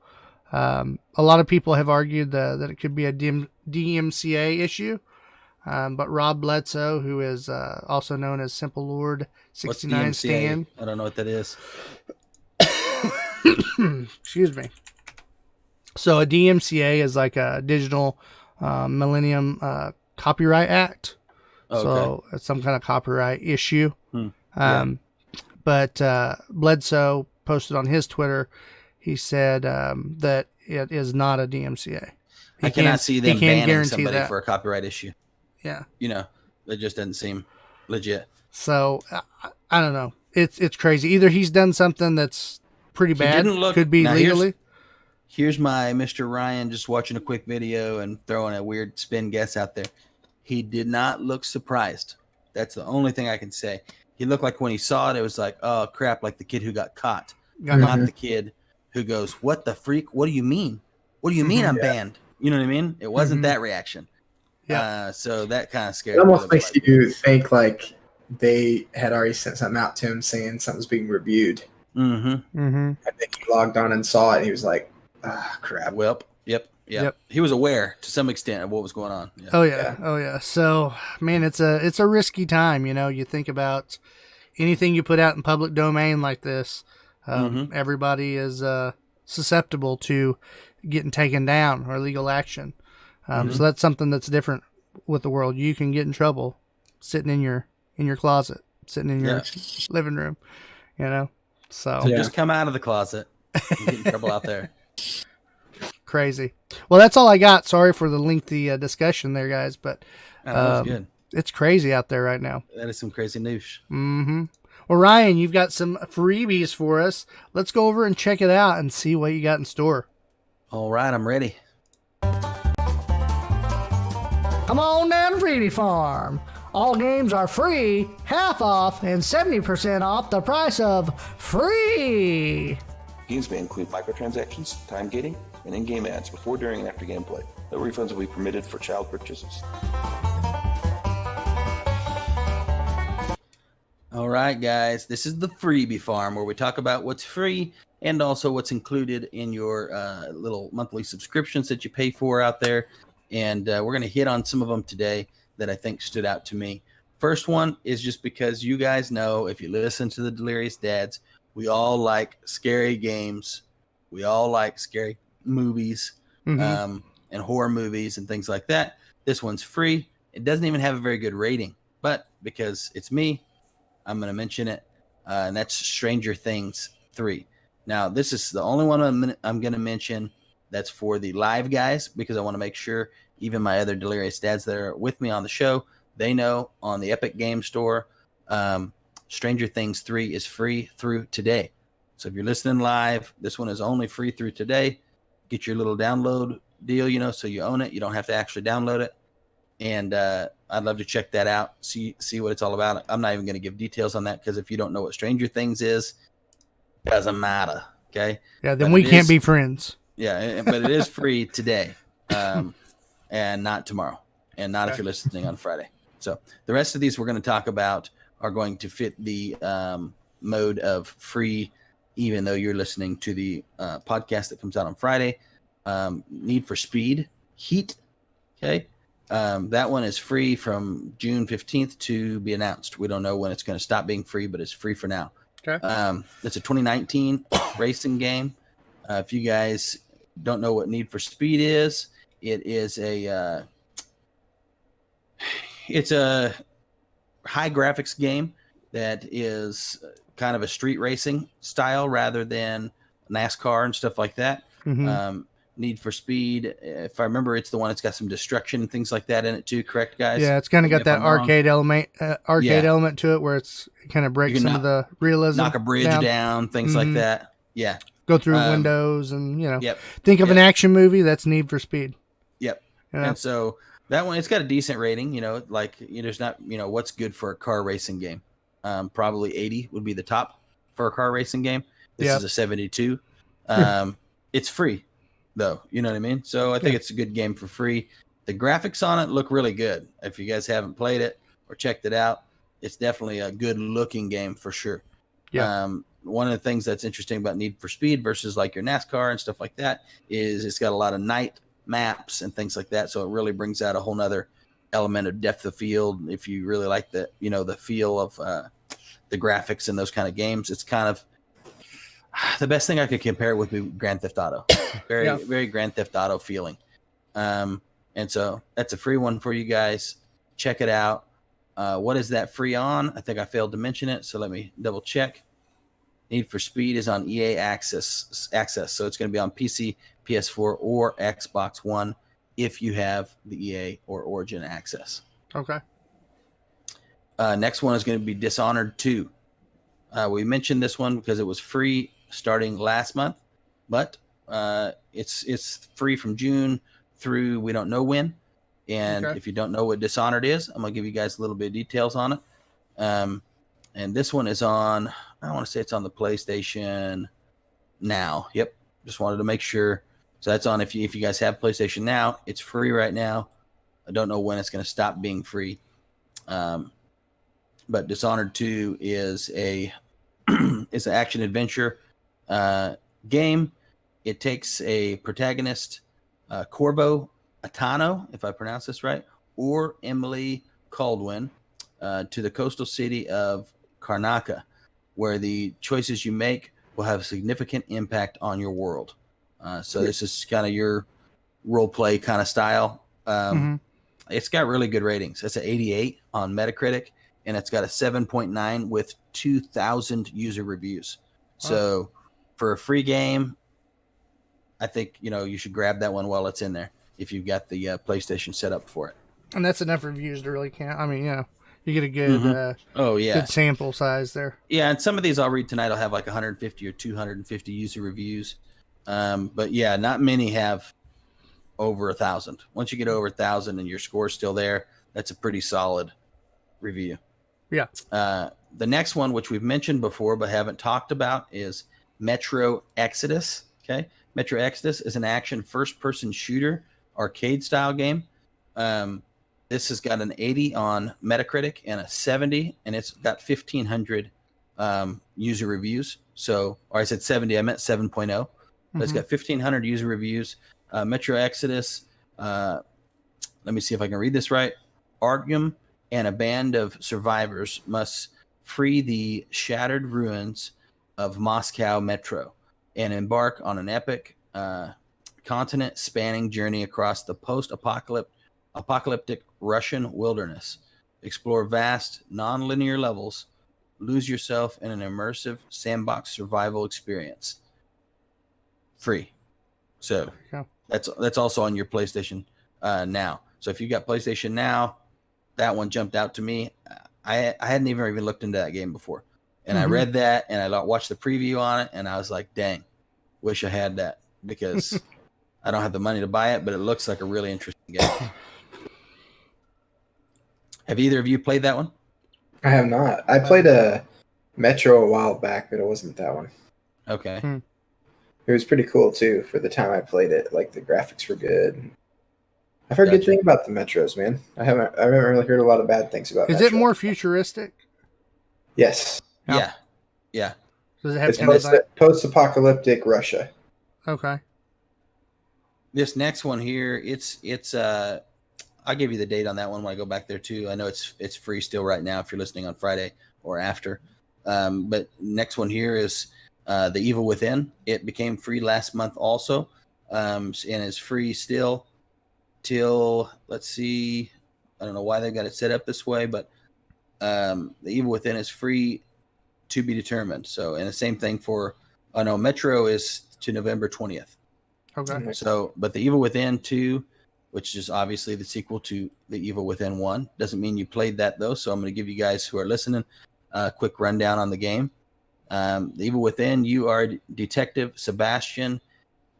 a lot of people have argued that it could be a DMCA issue. But Rob Bledsoe, who is also known as Simple Lord 69 Stan. I don't know what that is. Excuse me. So a DMCA is like a digital Millennium Copyright Act. Okay. So it's some kind of copyright issue. Yeah. But Bledsoe posted on his Twitter, he said that it is not a DMCA. I cannot see them banning guarantee somebody that. for a copyright issue. Yeah. You know, it just doesn't seem legit. So I don't know. It's crazy. Either he's done something that's pretty bad, could be now legally. Here's my Mr. Ryan just watching a quick video and throwing a weird spin guess out there. He did not look surprised. That's the only thing I can say. He looked like when he saw it, it was like, oh, crap, like the kid who got caught. Not the kid who goes, what the freak? What do you mean? What do you mean I'm banned? You know what I mean? It wasn't that reaction. Yeah. So that kind of scared It me. almost makes you think like they had already sent something out to him saying something's being reviewed. Mm-hmm. And then he logged on and saw it, and he was like, ah, crap. Well, yep. He was aware to some extent of what was going on. Yeah. Oh yeah. So, man, it's a risky time. You know, you think about anything you put out in public domain like this. Everybody is susceptible to getting taken down or legal action. So that's something that's different with the world. You can get in trouble sitting in your closet, sitting in your living room. You know, so just come out of the closet and get in trouble out there. Crazy. Well, that's all I got. Sorry for the lengthy discussion there, guys, but That was good. It's crazy out there right now. That is some crazy news. Well, Ryan, you've got some freebies for us. Let's go over and check it out and see what you got in store. All right, I'm ready. Come on down to Freebie Farm. All games are free, half off, and 70% off the price of free. Games may include microtransactions, time gating, and in-game ads before, during, and after gameplay. No refunds will be permitted for child purchases. All right, guys, this is the Freebie Farm where we talk about what's free and also what's included in your little monthly subscriptions that you pay for out there. And we're going to hit on some of them today that I think stood out to me. First one is just because you guys know, if you listen to the Delirious Dads, we all like scary games. We all like scary movies and horror movies and things like that. This one's free. It doesn't even have a very good rating, but because it's me, I'm going to mention it, and that's Stranger Things 3. Now, this is the only one I'm going to mention that's for the live guys, because I want to make sure even my other Delirious Dads that are with me on the show, they know on the Epic Game Store, Stranger Things 3 is free through today. So if you're listening live, this one is only free through today. Get your little download deal, so you own it. You don't have to actually download it. And I'd love to check that out, see what it's all about. I'm not even going to give details on that, because if you don't know what Stranger Things is, it doesn't matter, okay? Yeah, then we can't be friends. Yeah, but it is free today and not tomorrow, and not if you're listening on Friday. So the rest of these we're going to talk about are going to fit the mode of free, even though you're listening to the podcast that comes out on Friday. Need for Speed Heat, okay? That one is free from June 15th to be announced. We don't know when it's going to stop being free, but it's free for now. Okay. It's a 2019 racing game. If you guys don't know what Need for Speed is, it is it's a high graphics game that is kind of a street racing style rather than NASCAR and stuff like that. Need for Speed, if I remember, it's the one that's got some destruction and things like that in it too. Correct, guys? Yeah, it's kind of got that arcade element to it, where it kind of breaks some of the realism. Knock a bridge down, things like that. Yeah. Go through windows and think of an action movie. That's Need for Speed. Yep. And so that one, it's got a decent rating. There's not what's good for a car racing game. Probably 80 would be the top for a car racing game. This is a 72. It's free, though. You know what I mean? So I think it's a good game for free. The graphics on it look really good. If you guys haven't played it or checked it out, it's definitely a good looking game for sure. Yeah. One of the things that's interesting about Need for Speed versus like your NASCAR and stuff like that is it's got a lot of night maps and things like that. So it really brings out a whole nother element of depth of field. If you really like the feel of the graphics in those kind of games, it's kind of, The best thing I could compare it would be Grand Theft Auto. Very Grand Theft Auto feeling. And so that's a free one for you guys. Check it out. What is that free on? I think I failed to mention it, so let me double check. Need for Speed is on EA Access, so it's going to be on PC, PS4, or Xbox One if you have the EA or Origin access. Okay. Next one is going to be Dishonored 2. We mentioned this one because it was free starting last month, but it's free from June through we don't know when. And if you don't know what Dishonored is, I'm going to give you guys a little bit of details on it. And this one is on, I want to say it's on the PlayStation Now. Yep. Just wanted to make sure. So that's on if you guys have PlayStation Now. It's free right now. I don't know when it's going to stop being free. But Dishonored 2 is an action adventure game. It takes a protagonist, Corvo Atano, if I pronounce this right, or Emily Caldwin, to the coastal city of Karnaka, where the choices you make will have a significant impact on your world. So this is kind of your role play kind of style. It's got really good ratings. It's an 88 on Metacritic, and it's got a 7.9 with 2,000 user reviews. So for a free game, I think you should grab that one while it's in there if you've got the PlayStation set up for it. And that's enough reviews to really count. I mean, you get a good good sample size there. Yeah, and some of these I'll read tonight will have like 150 or 250 user reviews. But yeah, not many have over 1,000. Once you get over 1,000 and your score's still there, that's a pretty solid review. Yeah. The next one, which we've mentioned before but haven't talked about, is Metro Exodus. Okay, Metro Exodus is an action first-person shooter arcade-style game. This has got an 80 on Metacritic and a 70, and it's got 1,500 user reviews. So, or I said 70, I meant 7.0. But it's got 1,500 user reviews. Metro Exodus, let me see if I can read this right. Argum and a band of survivors must free the shattered ruins of Moscow Metro and embark on an epic continent-spanning journey across the post-apocalyptic Russian wilderness. Explore vast, non-linear levels. Lose yourself in an immersive sandbox survival experience. Free. So that's also on your PlayStation Now. So if you got PlayStation Now, that one jumped out to me. I hadn't even looked into that game before. And I read that and I watched the preview on it and I was like, dang, wish I had that because I don't have the money to buy it, but it looks like a really interesting game. Have either of you played that one? I have not. I played a Metro a while back, but it wasn't that one. Okay. It was pretty cool too for the time I played it. Like the graphics were good. I've heard good things about the Metros, man. I haven't really heard a lot of bad things about. Is it more futuristic? Yes. Yeah. Does it have it's post-apocalyptic Russia? Okay. This next one here, it's I'll give you the date on that one when I go back there too. I know it's free still right now if you're listening on Friday or after. But next one here is The Evil Within. It became free last month also, and is free still till, let's see, I don't know why they got it set up this way, but The Evil Within is free to be determined. So, and the same thing for, Metro is to November 20th. Okay. So, but The Evil Within 2, which is obviously the sequel to The Evil Within 1, doesn't mean you played that though. So I'm going to give you guys who are listening a quick rundown on the game. The Evil Within, you are Detective Sebastian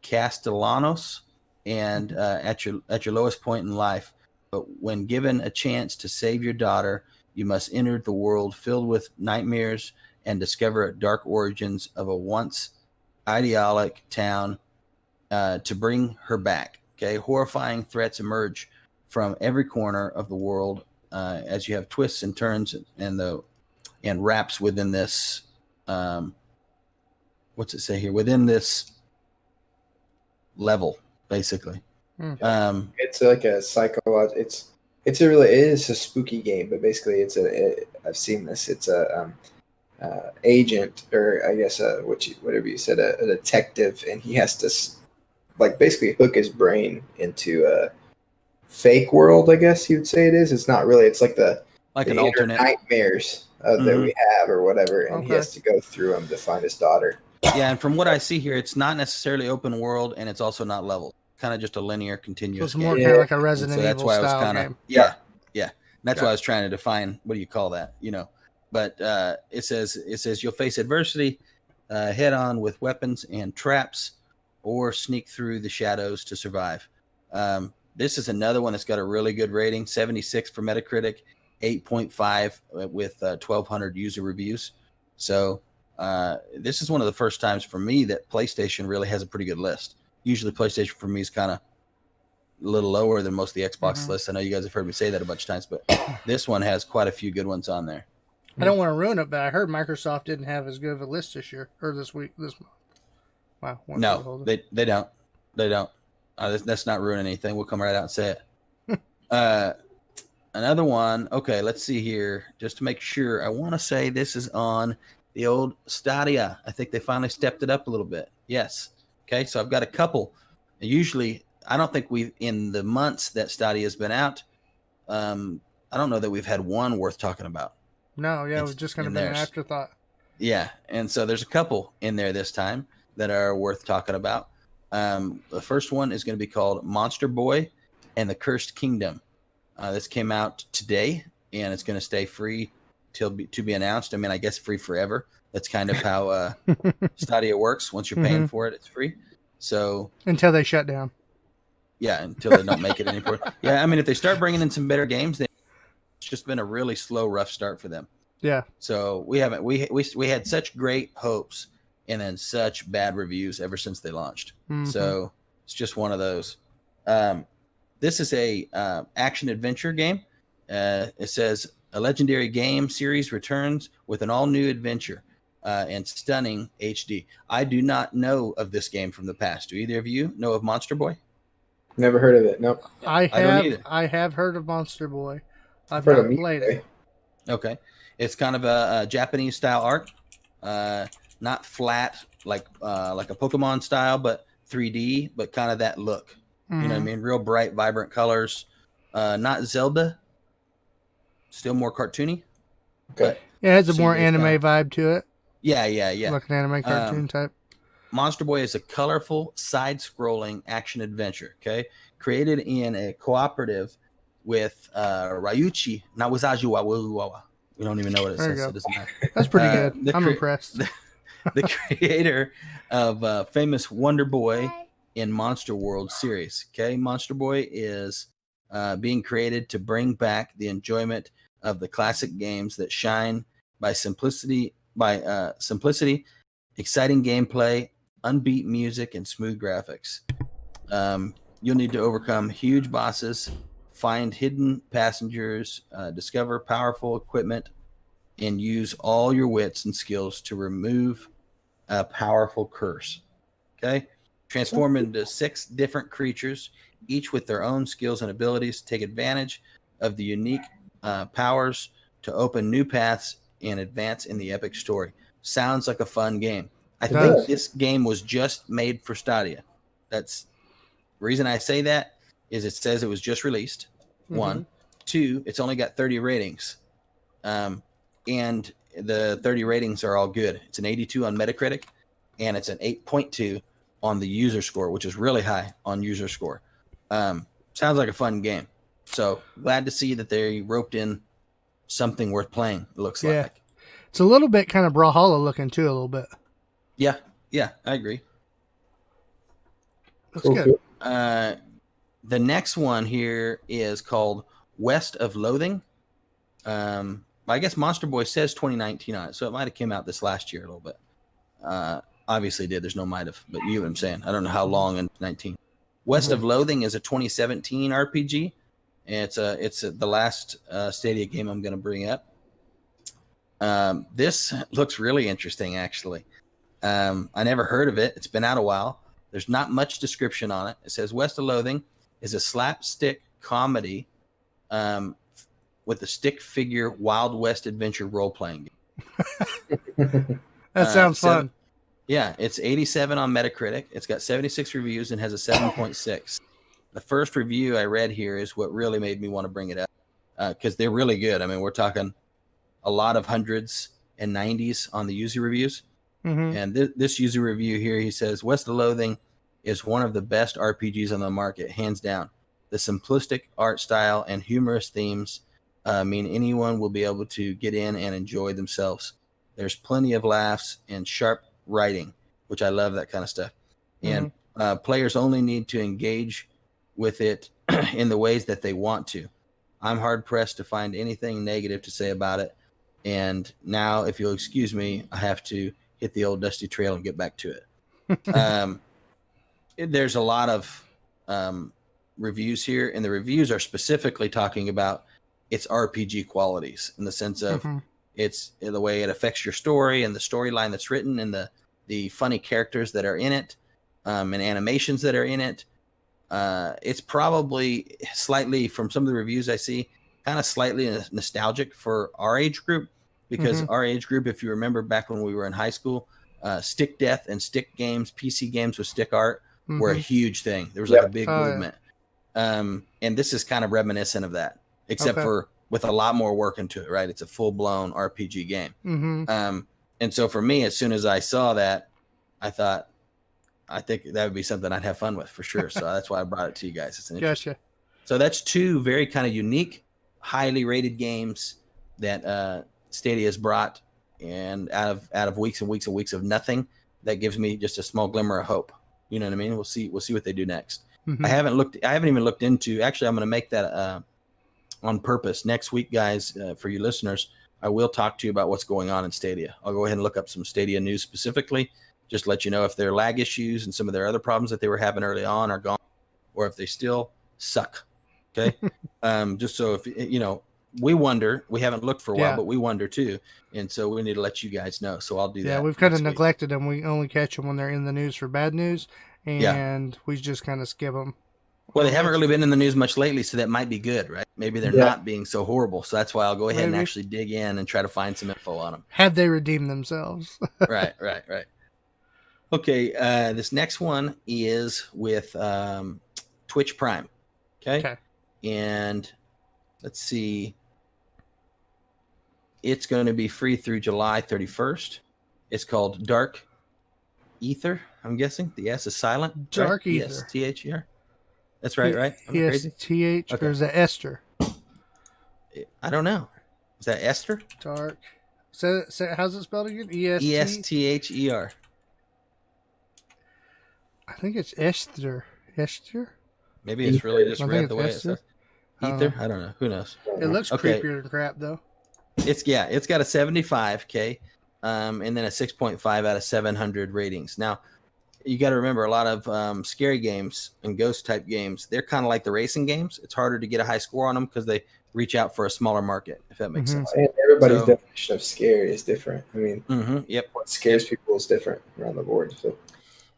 Castellanos, and at your lowest point in life, but when given a chance to save your daughter, you must enter the world filled with nightmares and discover dark origins of a once idyllic town to bring her back. Okay, horrifying threats emerge from every corner of the world as you have twists and turns and wraps within this. What's it say here? Within this level, basically. It's like a psychological. It is a spooky game, but basically I've seen this. It's agent, or I guess whatever you said, a detective, and he has to like basically hook his brain into a fake world. I guess you would say it is. It's not really. It's like the Like an inner alternate. nightmares that we have or whatever, and he Okay. has to go through them to find his daughter. Yeah, and from what I see here, it's not necessarily open world, and it's also not level. Kind of just a linear, So continuous it's more game. kind of like a And Resident so that's Evil why I was style kind of game. yeah. That's Got why I it. was trying to define what do you call that, But it says you'll face adversity head on with weapons and traps, or sneak through the shadows to survive. This is another one that's got a really good rating, 76 for Metacritic, 8.5 with 1,200 user reviews. So this is one of the first times for me that PlayStation really has a pretty good list. Usually PlayStation for me is kind of a little lower than most of the Xbox lists. I know you guys have heard me say that a bunch of times, but this one has quite a few good ones on there. I don't want to ruin it, but I heard Microsoft didn't have as good of a list this year or this month. Wow. No, they don't. They don't. That's not ruining anything. We'll come right out and say it. Another one. Okay, let's see here. Just to make sure, I want to say this is on the old Stadia. I think they finally stepped it up a little bit. Yes. Okay, so I've got a couple. Usually, I don't think we've, in the months that Stadia has been out, I don't know that we've had one worth talking about. No, yeah, it was just kind of been an afterthought. Yeah, and so there's a couple in there this time that are worth talking about. The first one is going to be called Monster Boy and the Cursed Kingdom. This came out today, and it's going to stay free to be announced. I mean, I guess free forever. That's kind of how Stadia works. Once you're paying for it, it's free. So until they shut down. Yeah, until they don't make it anymore. Yeah, I mean, if they start bringing in some better games, then it's just been a really slow, rough start for them. Yeah. So we haven't. We had such great hopes and then such bad reviews ever since they launched. So it's just one of those. This is a action adventure game. It says a legendary game series returns with an all new adventure and stunning HD. I do not know of this game from the past. Do either of you know of Monster Boy? Never heard of it. Nope. I don't either. I have heard of Monster Boy. I've Heard not of played it. Okay. It's kind of a Japanese style art. Not flat like a Pokemon style, but 3D, but kind of that look. You know what I mean? Real bright, vibrant colors. Not Zelda. Still more cartoony. Okay. Yeah, it has a See more this anime guy. vibe to it. Yeah. Like an anime cartoon type. Monster Boy is a colorful, side-scrolling action adventure. Okay, created in a cooperative with Ryuichi Nawazawa. We don't even know what it There you says. So go. it doesn't matter. That's pretty good. I'm impressed. The creator of famous Wonder Boy in Monster World series. Okay, Monster Boy is being created to bring back the enjoyment of the classic games that shine by simplicity, exciting gameplay, unbeat music, and smooth graphics. You'll need to overcome huge bosses, find hidden passengers, discover powerful equipment, and use all your wits and skills to remove a powerful curse. Okay? Transform into 6 different creatures, each with their own skills and abilities. Take advantage of the unique powers to open new paths and advance in the epic story. Sounds like a fun game. I think this game was just made for Stadia. That's the reason I say that is it says it was just released. 1. 2, it's only got 30 ratings. And the 30 ratings are all good. It's an 82 on Metacritic, and it's an 8.2 on the user score, which is really high on user score. Sounds like a fun game. So glad to see that they roped in something worth playing, it looks like. It's a little bit kind of Brawlhalla looking too, a little bit. Yeah, I agree. Looks good. The next one here is called West of Loathing. I guess Monster Boy says 2019 on it, so it might have came out this last year a little bit. Obviously did. There's no might have, but you know what I'm saying. I don't know how long in 19. West of Loathing is a 2017 RPG. And it's the last Stadia game I'm going to bring up. This looks really interesting, actually. I never heard of it. It's been out a while. There's not much description on it. It says West of Loathing is a slapstick comedy with a stick figure Wild West adventure role-playing game. That sounds fun. Yeah, it's 87 on Metacritic. It's got 76 reviews and has a 7.6. The first review I read here is what really made me want to bring it up because they're really good. I mean, we're talking a lot of hundreds and 90s on the user reviews. Mm-hmm. And this user review here, he says, West of Loathing is one of the best RPGs on the market, hands down. The simplistic art style and humorous themes mean anyone will be able to get in and enjoy themselves. There's plenty of laughs and sharp writing, which I love that kind of stuff. And players only need to engage with it in the ways that they want to. I'm hard pressed to find anything negative to say about it. And now, if you'll excuse me, I have to hit the old dusty trail and get back to it. There's a lot of reviews here, and the reviews are specifically talking about its RPG qualities in the sense of it's the way it affects your story and the storyline that's written and the funny characters that are in it and animations that are in it. It's probably slightly, from some of the reviews I see, kind of slightly nostalgic for our age group, because our age group, if you remember back when we were in high school, stick death and stick games, PC games with stick art were a huge thing. There was like a big movement. And this is kind of reminiscent of that, except for with a lot more work into it, right? It's a full-blown RPG game. And so for me, as soon as I saw that, I thought, I think that would be something I'd have fun with for sure. So that's why I brought it to you guys. It's an Gotcha. So that's two very kind of unique, highly rated games that Stadia has brought, and out of weeks and weeks and weeks of nothing, that gives me just a small glimmer of hope. You know what I mean? We'll see what they do next. I haven't even looked into. Actually, I'm going to make that on purpose next week, guys. For you listeners, I will talk to you about what's going on in Stadia. I'll go ahead and look up some Stadia news specifically, just let you know if their lag issues and some of their other problems that they were having early on are gone, or if they still suck. Okay, just so if you know, we wonder. We haven't looked for a while, but we wonder too, and so we need to let you guys know. So I'll do that. Yeah, we've kind of neglected them. We only catch them when they're in the news for bad news, and we just kind of skip them. Well, they haven't really been in the news much lately, so that might be good, right? Maybe they're not being so horrible. So that's why I'll go ahead and actually dig in and try to find some info on them. Have they redeemed themselves? Right. Okay, this next one is with Twitch Prime. Okay. And let's see. It's going to be free through July 31st. It's called Dark Ether, I'm guessing. The S is silent. Dark Ether. E-S-T-H-E-R. That's right? E-S-T-H, or is that Esther? I don't know. Is that Esther? Dark. So how's it spelled again? E-S-T-H-E-R. I think it's Esther. Esther? Maybe it's really just read the way it says. Ether? I don't know. Who knows? It looks creepier than crap, though. It's got a 75, and then a 6.5 out of 700 ratings. Now, you got to remember, a lot of scary games and ghost type games, they're kind of like the racing games. It's harder to get a high score on them because they reach out for a smaller market, if that makes sense. And everybody's definition of scary is different. I mean, what scares people is different around the board. So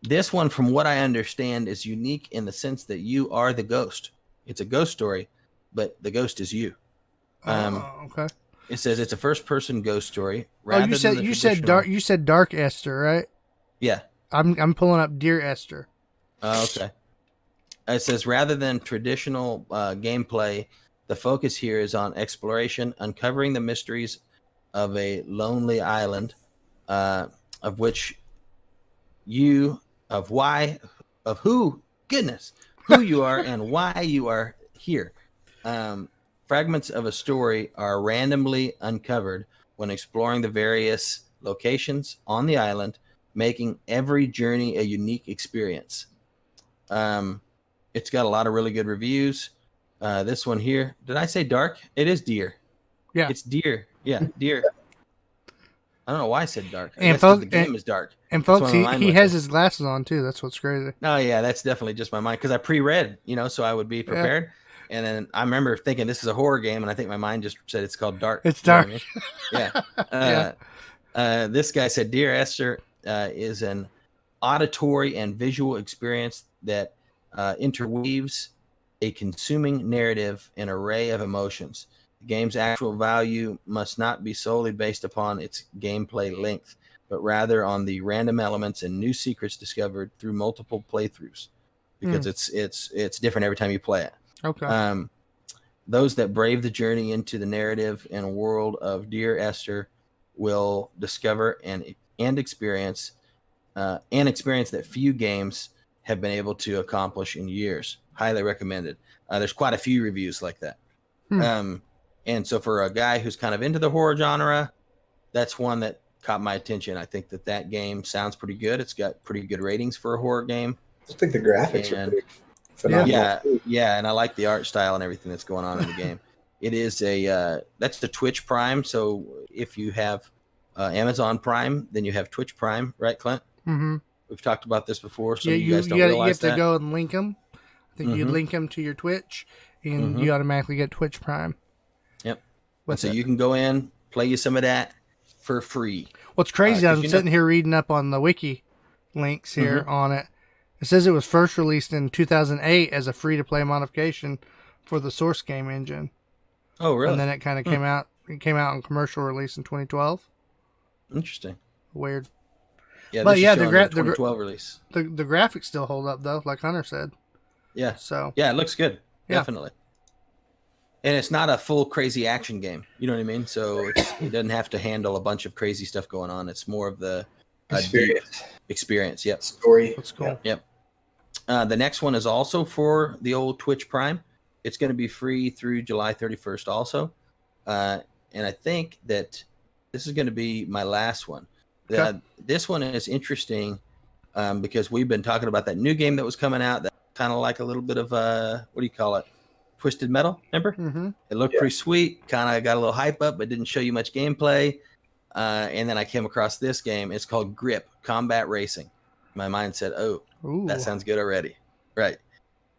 this one, from what I understand, is unique in the sense that you are the ghost. It's a ghost story, but the ghost is you. Okay. It says it's a first-person ghost story. You said Dark Esther, right? Yeah. I'm pulling up Dear Esther. Okay. It says rather than traditional gameplay, the focus here is on exploration, uncovering the mysteries of a lonely island, of who you are and why you are here. Fragments of a story are randomly uncovered when exploring the various locations on the island, making every journey a unique experience. It's got a lot of really good reviews. This one here, did I say dark? It is deer. Yeah. It's deer. Yeah, deer. I don't know why I said dark. And the game is dark. And folks, he has his glasses on too. That's what's crazy. Oh yeah, that's definitely just my mind because I pre-read, so I would be prepared. Yeah. And then I remember thinking this is a horror game, and I think my mind just said it's called Dark. It's dark. Yeah. This guy said, "Dear Esther is an auditory and visual experience that interweaves a consuming narrative and array of emotions. The game's actual value must not be solely based upon its gameplay length, but rather on the random elements and new secrets discovered through multiple playthroughs, because it's different every time you play it. Okay. Those that brave the journey into the narrative and world of Dear Esther will discover and experience that few games have been able to accomplish in years. Highly recommended. There's quite a few reviews like that. And so for a guy who's kind of into the horror genre, that's one that caught my attention. I think that game sounds pretty good. It's got pretty good ratings for a horror game. I think the graphics are pretty phenomenal. Yeah, and I like the art style and everything that's going on in the game. It is that's the Twitch Prime. So if you have Amazon Prime, then you have Twitch Prime, right, Clint? Mm-hmm. We've talked about this before, so yeah, you guys don't realize that. You have to go and link them. I think you link them to your Twitch, and you automatically get Twitch Prime. Yep. So you can go in, play you some of that for free. What's crazy, I'm sitting here reading up on the wiki links here on it. It says it was first released in 2008 as a free-to-play modification for the source game engine. Oh, really? And then it kind of came out. It came out on commercial release in 2012. Interesting. Weird. Yeah, but yeah, the 2012 release. The graphics still hold up though, like Hunter said. Yeah. So yeah, it looks good. Yeah. Definitely. And it's not a full crazy action game. You know what I mean? So it doesn't have to handle a bunch of crazy stuff going on. It's more of the experience. Yep. Story. That's cool. Yep. The next one is also for the old Twitch Prime. It's going to be free through July 31st also. And I think that this is going to be my last one. Okay. This one is interesting because we've been talking about that new game that was coming out that kind of like a little bit of what do you call it? Twisted Metal, remember? Mm-hmm. It looked pretty sweet, kind of got a little hype up, but didn't show you much gameplay. And then I came across this game. It's called Grip Combat Racing. My mind said, oh, that sounds good already. Right.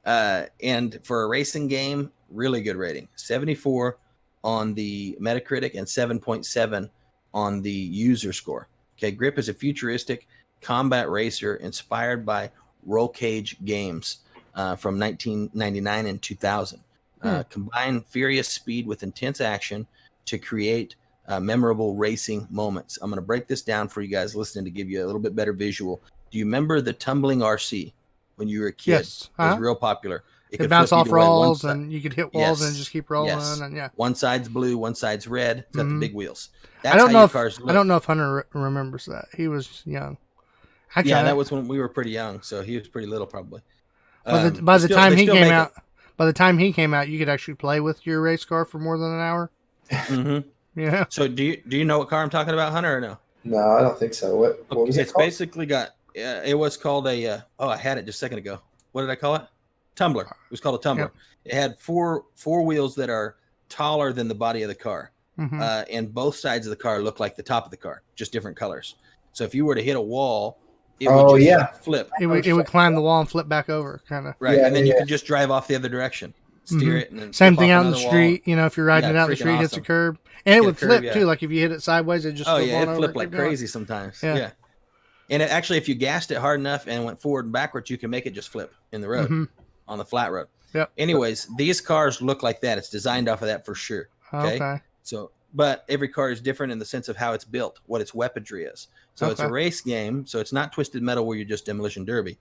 And for a racing game, really good rating. 74 on the Metacritic and 7.7 on the user score. Okay, Grip is a futuristic combat racer inspired by Roll Cage games from 1999 and 2000. Combine furious speed with intense action to create memorable racing moments. I'm going to break this down for you guys listening to give you a little bit better visual. Do you remember the tumbling RC when you were a kid? Yes. It was real popular. It could bounce off walls and you could hit walls and just keep rolling. And one side's blue, one side's red. It's got the big wheels. That's I don't how cars look. I don't know if Hunter remembers that. He was young. Actually, yeah, that was when we were pretty young, so he was pretty little probably. By the time he came out, you could actually play with your race car for more than an hour. Yeah. So do you know what car I'm talking about, Hunter, or no? No, I don't think so. What was it called? Basically got it was called a I had it just a second ago. What did I call it? Tumbler. It was called a tumbler. It had four wheels that are taller than the body of the car. And both sides of the car look like the top of the car, just different colors. So if you were to hit a wall, it would just flip. It would climb the wall and flip back over, kind of. Right, and then you could just drive off the other direction, steer it, and then same thing out in the street. You know, if you're riding it out in the street, hits a curb, and it would flip too. Like if you hit it sideways, it just it flipped like crazy sometimes. Yeah. And actually, if you gassed it hard enough and went forward and backwards, you can make it just flip in the road on the flat road. Yep. Anyways, these cars look like that. It's designed off of that for sure. Okay. So, but every car is different in the sense of how it's built, what its weaponry is. So it's a race game. So it's not Twisted Metal where you're just Demolition Derby.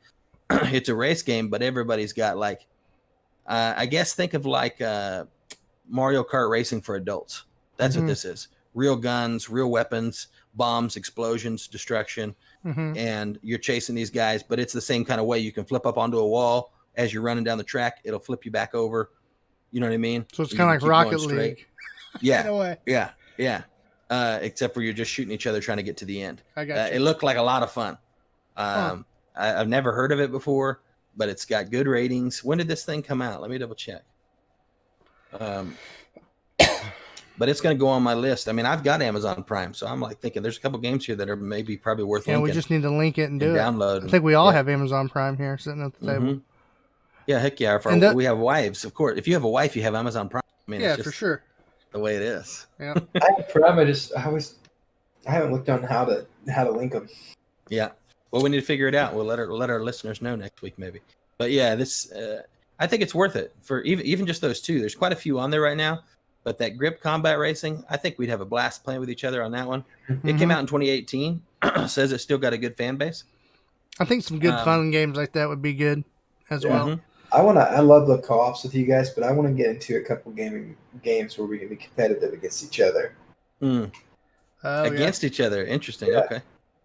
It's a race game, but everybody's got like, I guess think of like Mario Kart racing for adults. That's what this is. Real guns, real weapons, bombs, explosions, destruction. And you're chasing these guys, but it's the same kind of way. You can flip up onto a wall as you're running down the track. It'll flip you back over. You know what I mean? So it's kind of like Rocket League. Yeah. In a way. Yeah. Except for you're just shooting each other trying to get to the end. I got you. It looked like a lot of fun. I've never heard of it before, but it's got good ratings. When did this thing come out? Let me double check. But it's going to go on my list. I mean, I've got Amazon Prime, so I'm like thinking there's a couple games here that are maybe probably worth linking. Yeah, we just need to link it and do it. Download. I think we all have Amazon Prime here sitting at the table. Yeah, heck yeah. We have wives, of course. If you have a wife, you have Amazon Prime. I mean, yeah, it's just for sure. The way it is. Yeah. I have Prime. I haven't looked on how to link them. Yeah. Well, we need to figure it out. We'll let our listeners know next week, maybe. But yeah, this I think it's worth it for even just those two. There's quite a few on there right now. But that grip combat racing, I think we'd have a blast playing with each other on that one. It Mm-hmm. came out in 2018. Says it's still got a good fan base. I think some good fun games like that would be good as well. Mhm. I love the co-ops with you guys, but I want to get into a couple games where we can be competitive against each other. Against each other. Interesting. Yeah. Okay.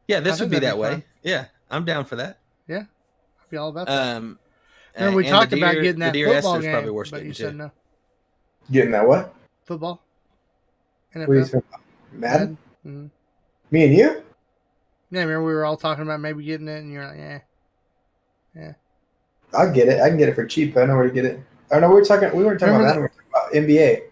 Yeah, this I would think be that'd that be way. fun. Yeah, I'm down for that. Yeah, I'd be all about that. And we the talked about Deer- getting that the Deer football Esther's game, probably worth but getting you too. said no. Getting that what? Football? What are you NFL? talking about? Madden? Mhm. Me and you? Yeah, remember we were all talking about maybe getting it, and you're like, yeah. I'll get it. I can get it for cheap. I know where to get it. Oh no, we weren't talking Remember about Madden. We were talking about NBA.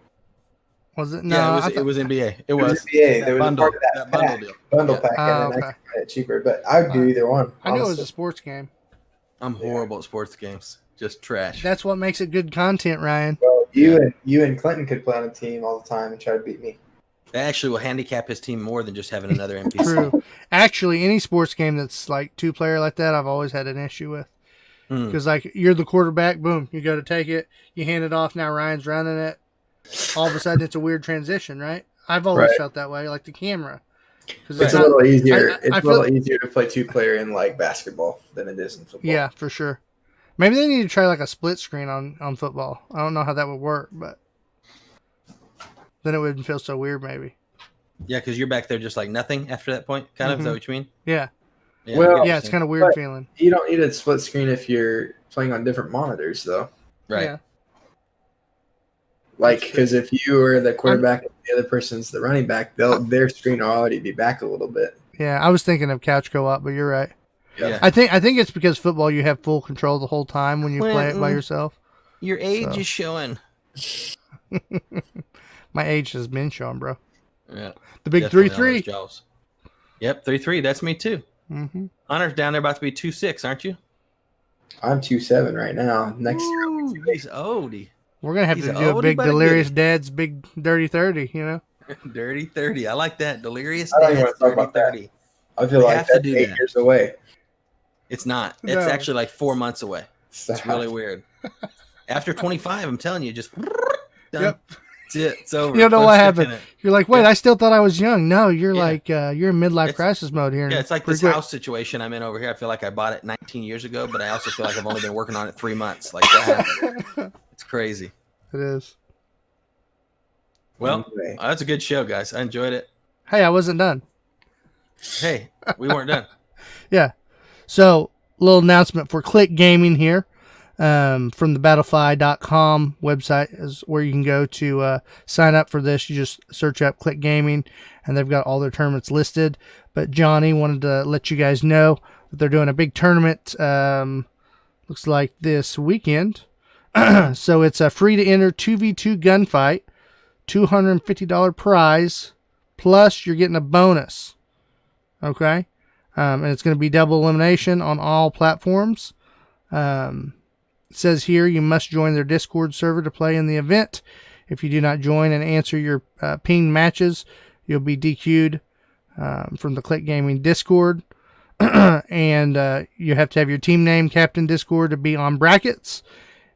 Was it? No, Yeah, I it was NBA. It It was was NBA. that There was bundle, a part of that that bundle pack, deal. bundle Yeah. pack, and then I okay. could buy it cheaper. But I would do either one. I knew it was honestly. a sports game. I'm horrible at sports games. Just trash. That's what makes it good content, Ryan. Well, you and Clinton could play on a team all the time and try to beat me. That actually will handicap his team more than just having another NPC. True. Actually, any sports game that's like 2-player like that, I've always had an issue with. Because like you're the quarterback, boom, you go to take it, you hand it off. Now Ryan's running it. All of a sudden, it's a weird transition, right? I've always Right. felt that way, like the camera. Because It's a little easier. It's a little easier to play 2-player in like basketball than it is in football. Yeah, for sure. Maybe they need to try like a split screen on football. I don't know how that would work, but then it wouldn't feel so weird. Maybe. Yeah, because you're back there just like nothing after that point. Kind of. Is that what you mean? Yeah. Yeah, Well, I get what Yeah, you're it's saying. kind of weird But- feeling. You don't need a split screen if you're playing on different monitors, though. right. Yeah. Like, That's true. because if you are the quarterback and the other person's the running back, their screen will already be back a little bit. Yeah, I was thinking of couch co-op, but you're right. Yeah. I think it's because football you have full control the whole time when you play it by Clinton. yourself. Your age So. is showing. My age has been shown, bro. Yeah. The big Definitely on 3-3. those jaws. Yep, 3-3. That's me too. Mm-hmm. Hunter's down there about to be 2-6, aren't you? I'm 2'7" right now. Next year, Ooh, he's oldie. We're gonna have He's to an do a oldie big but a Delirious goodie. Dad's big dirty 30. You know. Dirty 30. I like that. Delirious I don't even Dad's wanna talk Dirty about that. 30. I feel We like have to that's do 8 that. years away. It's not. It's No. actually like 4 months away. It's Stop. really weird. After 25, I'm telling you, just done. Yep. That's it. It's over. You don't know Put a what stick happened. in it. You're like, wait, I still thought I was young. No, you're Yeah. like, you're in midlife It's- crisis mode here. Yeah, it's like pretty this quick. house situation I'm in over here. I feel like I bought it 19 years ago, but I also feel like I've only been working on it 3 months. Like that happened. It's crazy. It is. Well, Anyway. that's a good show, guys. I enjoyed it. Hey, I wasn't done. Hey, we weren't done. Yeah. So, little announcement for Click Gaming here. From the battlefy.com website is where you can go to sign up for this. You just search up Click Gaming, and they've got all their tournaments listed. But Johnny wanted to let you guys know that they're doing a big tournament. Looks like this weekend. So it's a free to enter 2v2 gunfight, $250 prize, plus you're getting a bonus. Okay. And it's going to be double elimination on all platforms. It says here you must join their Discord server to play in the event. If you do not join and answer your pinged matches, you'll be DQ'd from the Click Gaming Discord. And you have to have your team name, Captain Discord, to be on brackets.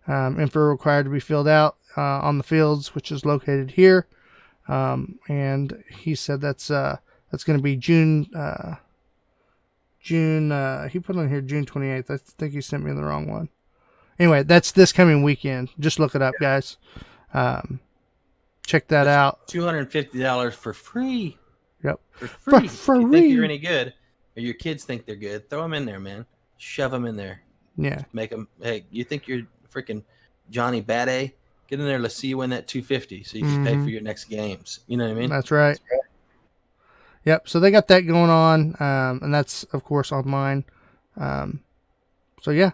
Info required to be filled out on the fields, which is located here. And he said that's going to be June. He put on here June 28th. I think he sent me the wrong one. Anyway, that's this coming weekend. Just look it up, guys. Check that out. $250 for free. Yep. For free. For If you free. think you're any good, or your kids think they're good, throw them in there, man. Shove them in there. Yeah. Make them. Hey, you think you're freaking Johnny Bad A? Get in there. Let's see you win that $250, so you can pay Mhm. for your next games. You know what I mean? That's right. Yep. So they got that going on, and that's of course online. So yeah,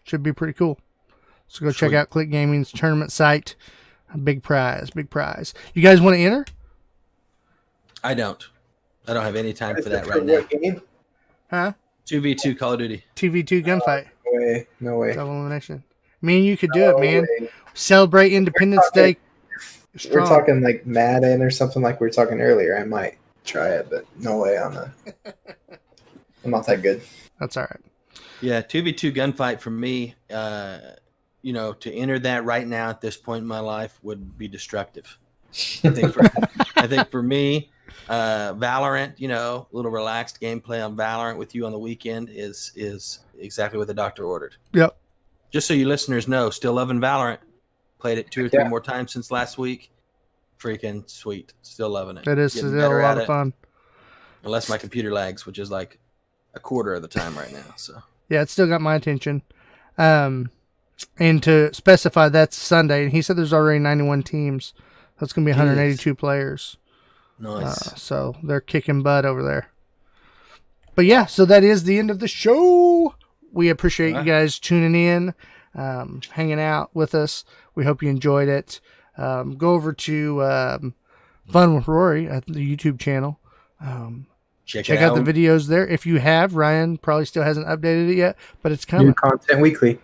should be pretty cool. So go check Sweet. out Click Gaming's tournament site. A big prize, big prize. You guys want to enter? I don't have any time for that For right now. what game? Huh? 2v2 Call of Duty. 2v2 gunfight, No way. No way. double elimination. Me and you could do No it, man. way. Celebrate Independence Day. We're Strong. talking like Madden or something like we were talking earlier. I might try it, but no way on the. I'm not that good. That's all right. Yeah, 2v2 gunfight for me. To enter that right now at this point in my life would be destructive. I think for me, Valorant, a little relaxed gameplay on Valorant with you on the weekend is exactly what the doctor ordered. Yep. Just so you listeners know, still loving Valorant. Played it 2 or 3 more times since last week. Freaking sweet. Still loving it. It is Getting still better a lot at of fun. Unless my computer lags, which is like a quarter of the time right now. So yeah, it's still got my attention. And to specify, that's Sunday. And he said there's already 91 teams. So it's going to be 182 players. Nice. So they're kicking butt over there. But yeah, so that is the end of the show. We appreciate you guys tuning in, hanging out with us. We hope you enjoyed it. Go over to Fun with Rory at the YouTube channel. Check out the videos there. If you have, Ryan probably still hasn't updated it yet, but it's coming. New content weekly.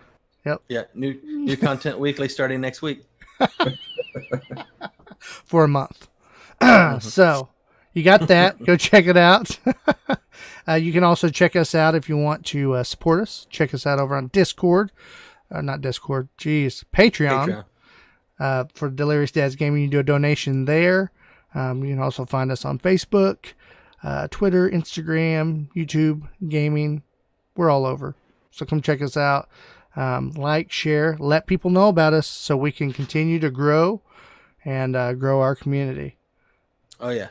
Yep. Yeah, new content weekly starting next week. For a month. So you got that. Go check it out. You can also check us out if you want to support us. Check us out over on Discord. Not Discord. Patreon. For Delirious Dads Gaming, you do a donation there. You can also find us on Facebook, Twitter, Instagram, YouTube, gaming. We're all over. So come check us out. Like, share, let people know about us so we can continue to grow and grow our community. Oh, yeah.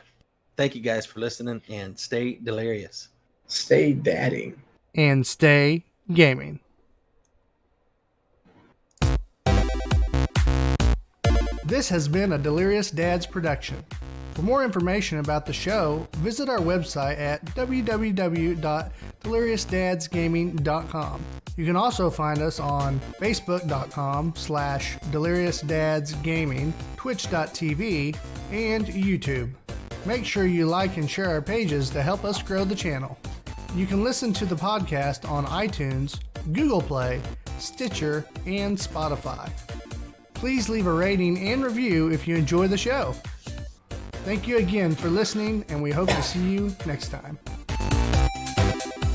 Thank you guys for listening, and stay delirious. Stay dadding. And stay gaming. This has been a Delirious Dads production. For more information about the show, visit our website at www.deliriousdadsgaming.com. You can also find us on facebook.com/deliriousdadsgaming, twitch.tv, and YouTube. Make sure you like and share our pages to help us grow the channel. You can listen to the podcast on iTunes, Google Play, Stitcher, and Spotify. Please leave a rating and review if you enjoy the show. Thank you again for listening, and we hope to see you next time.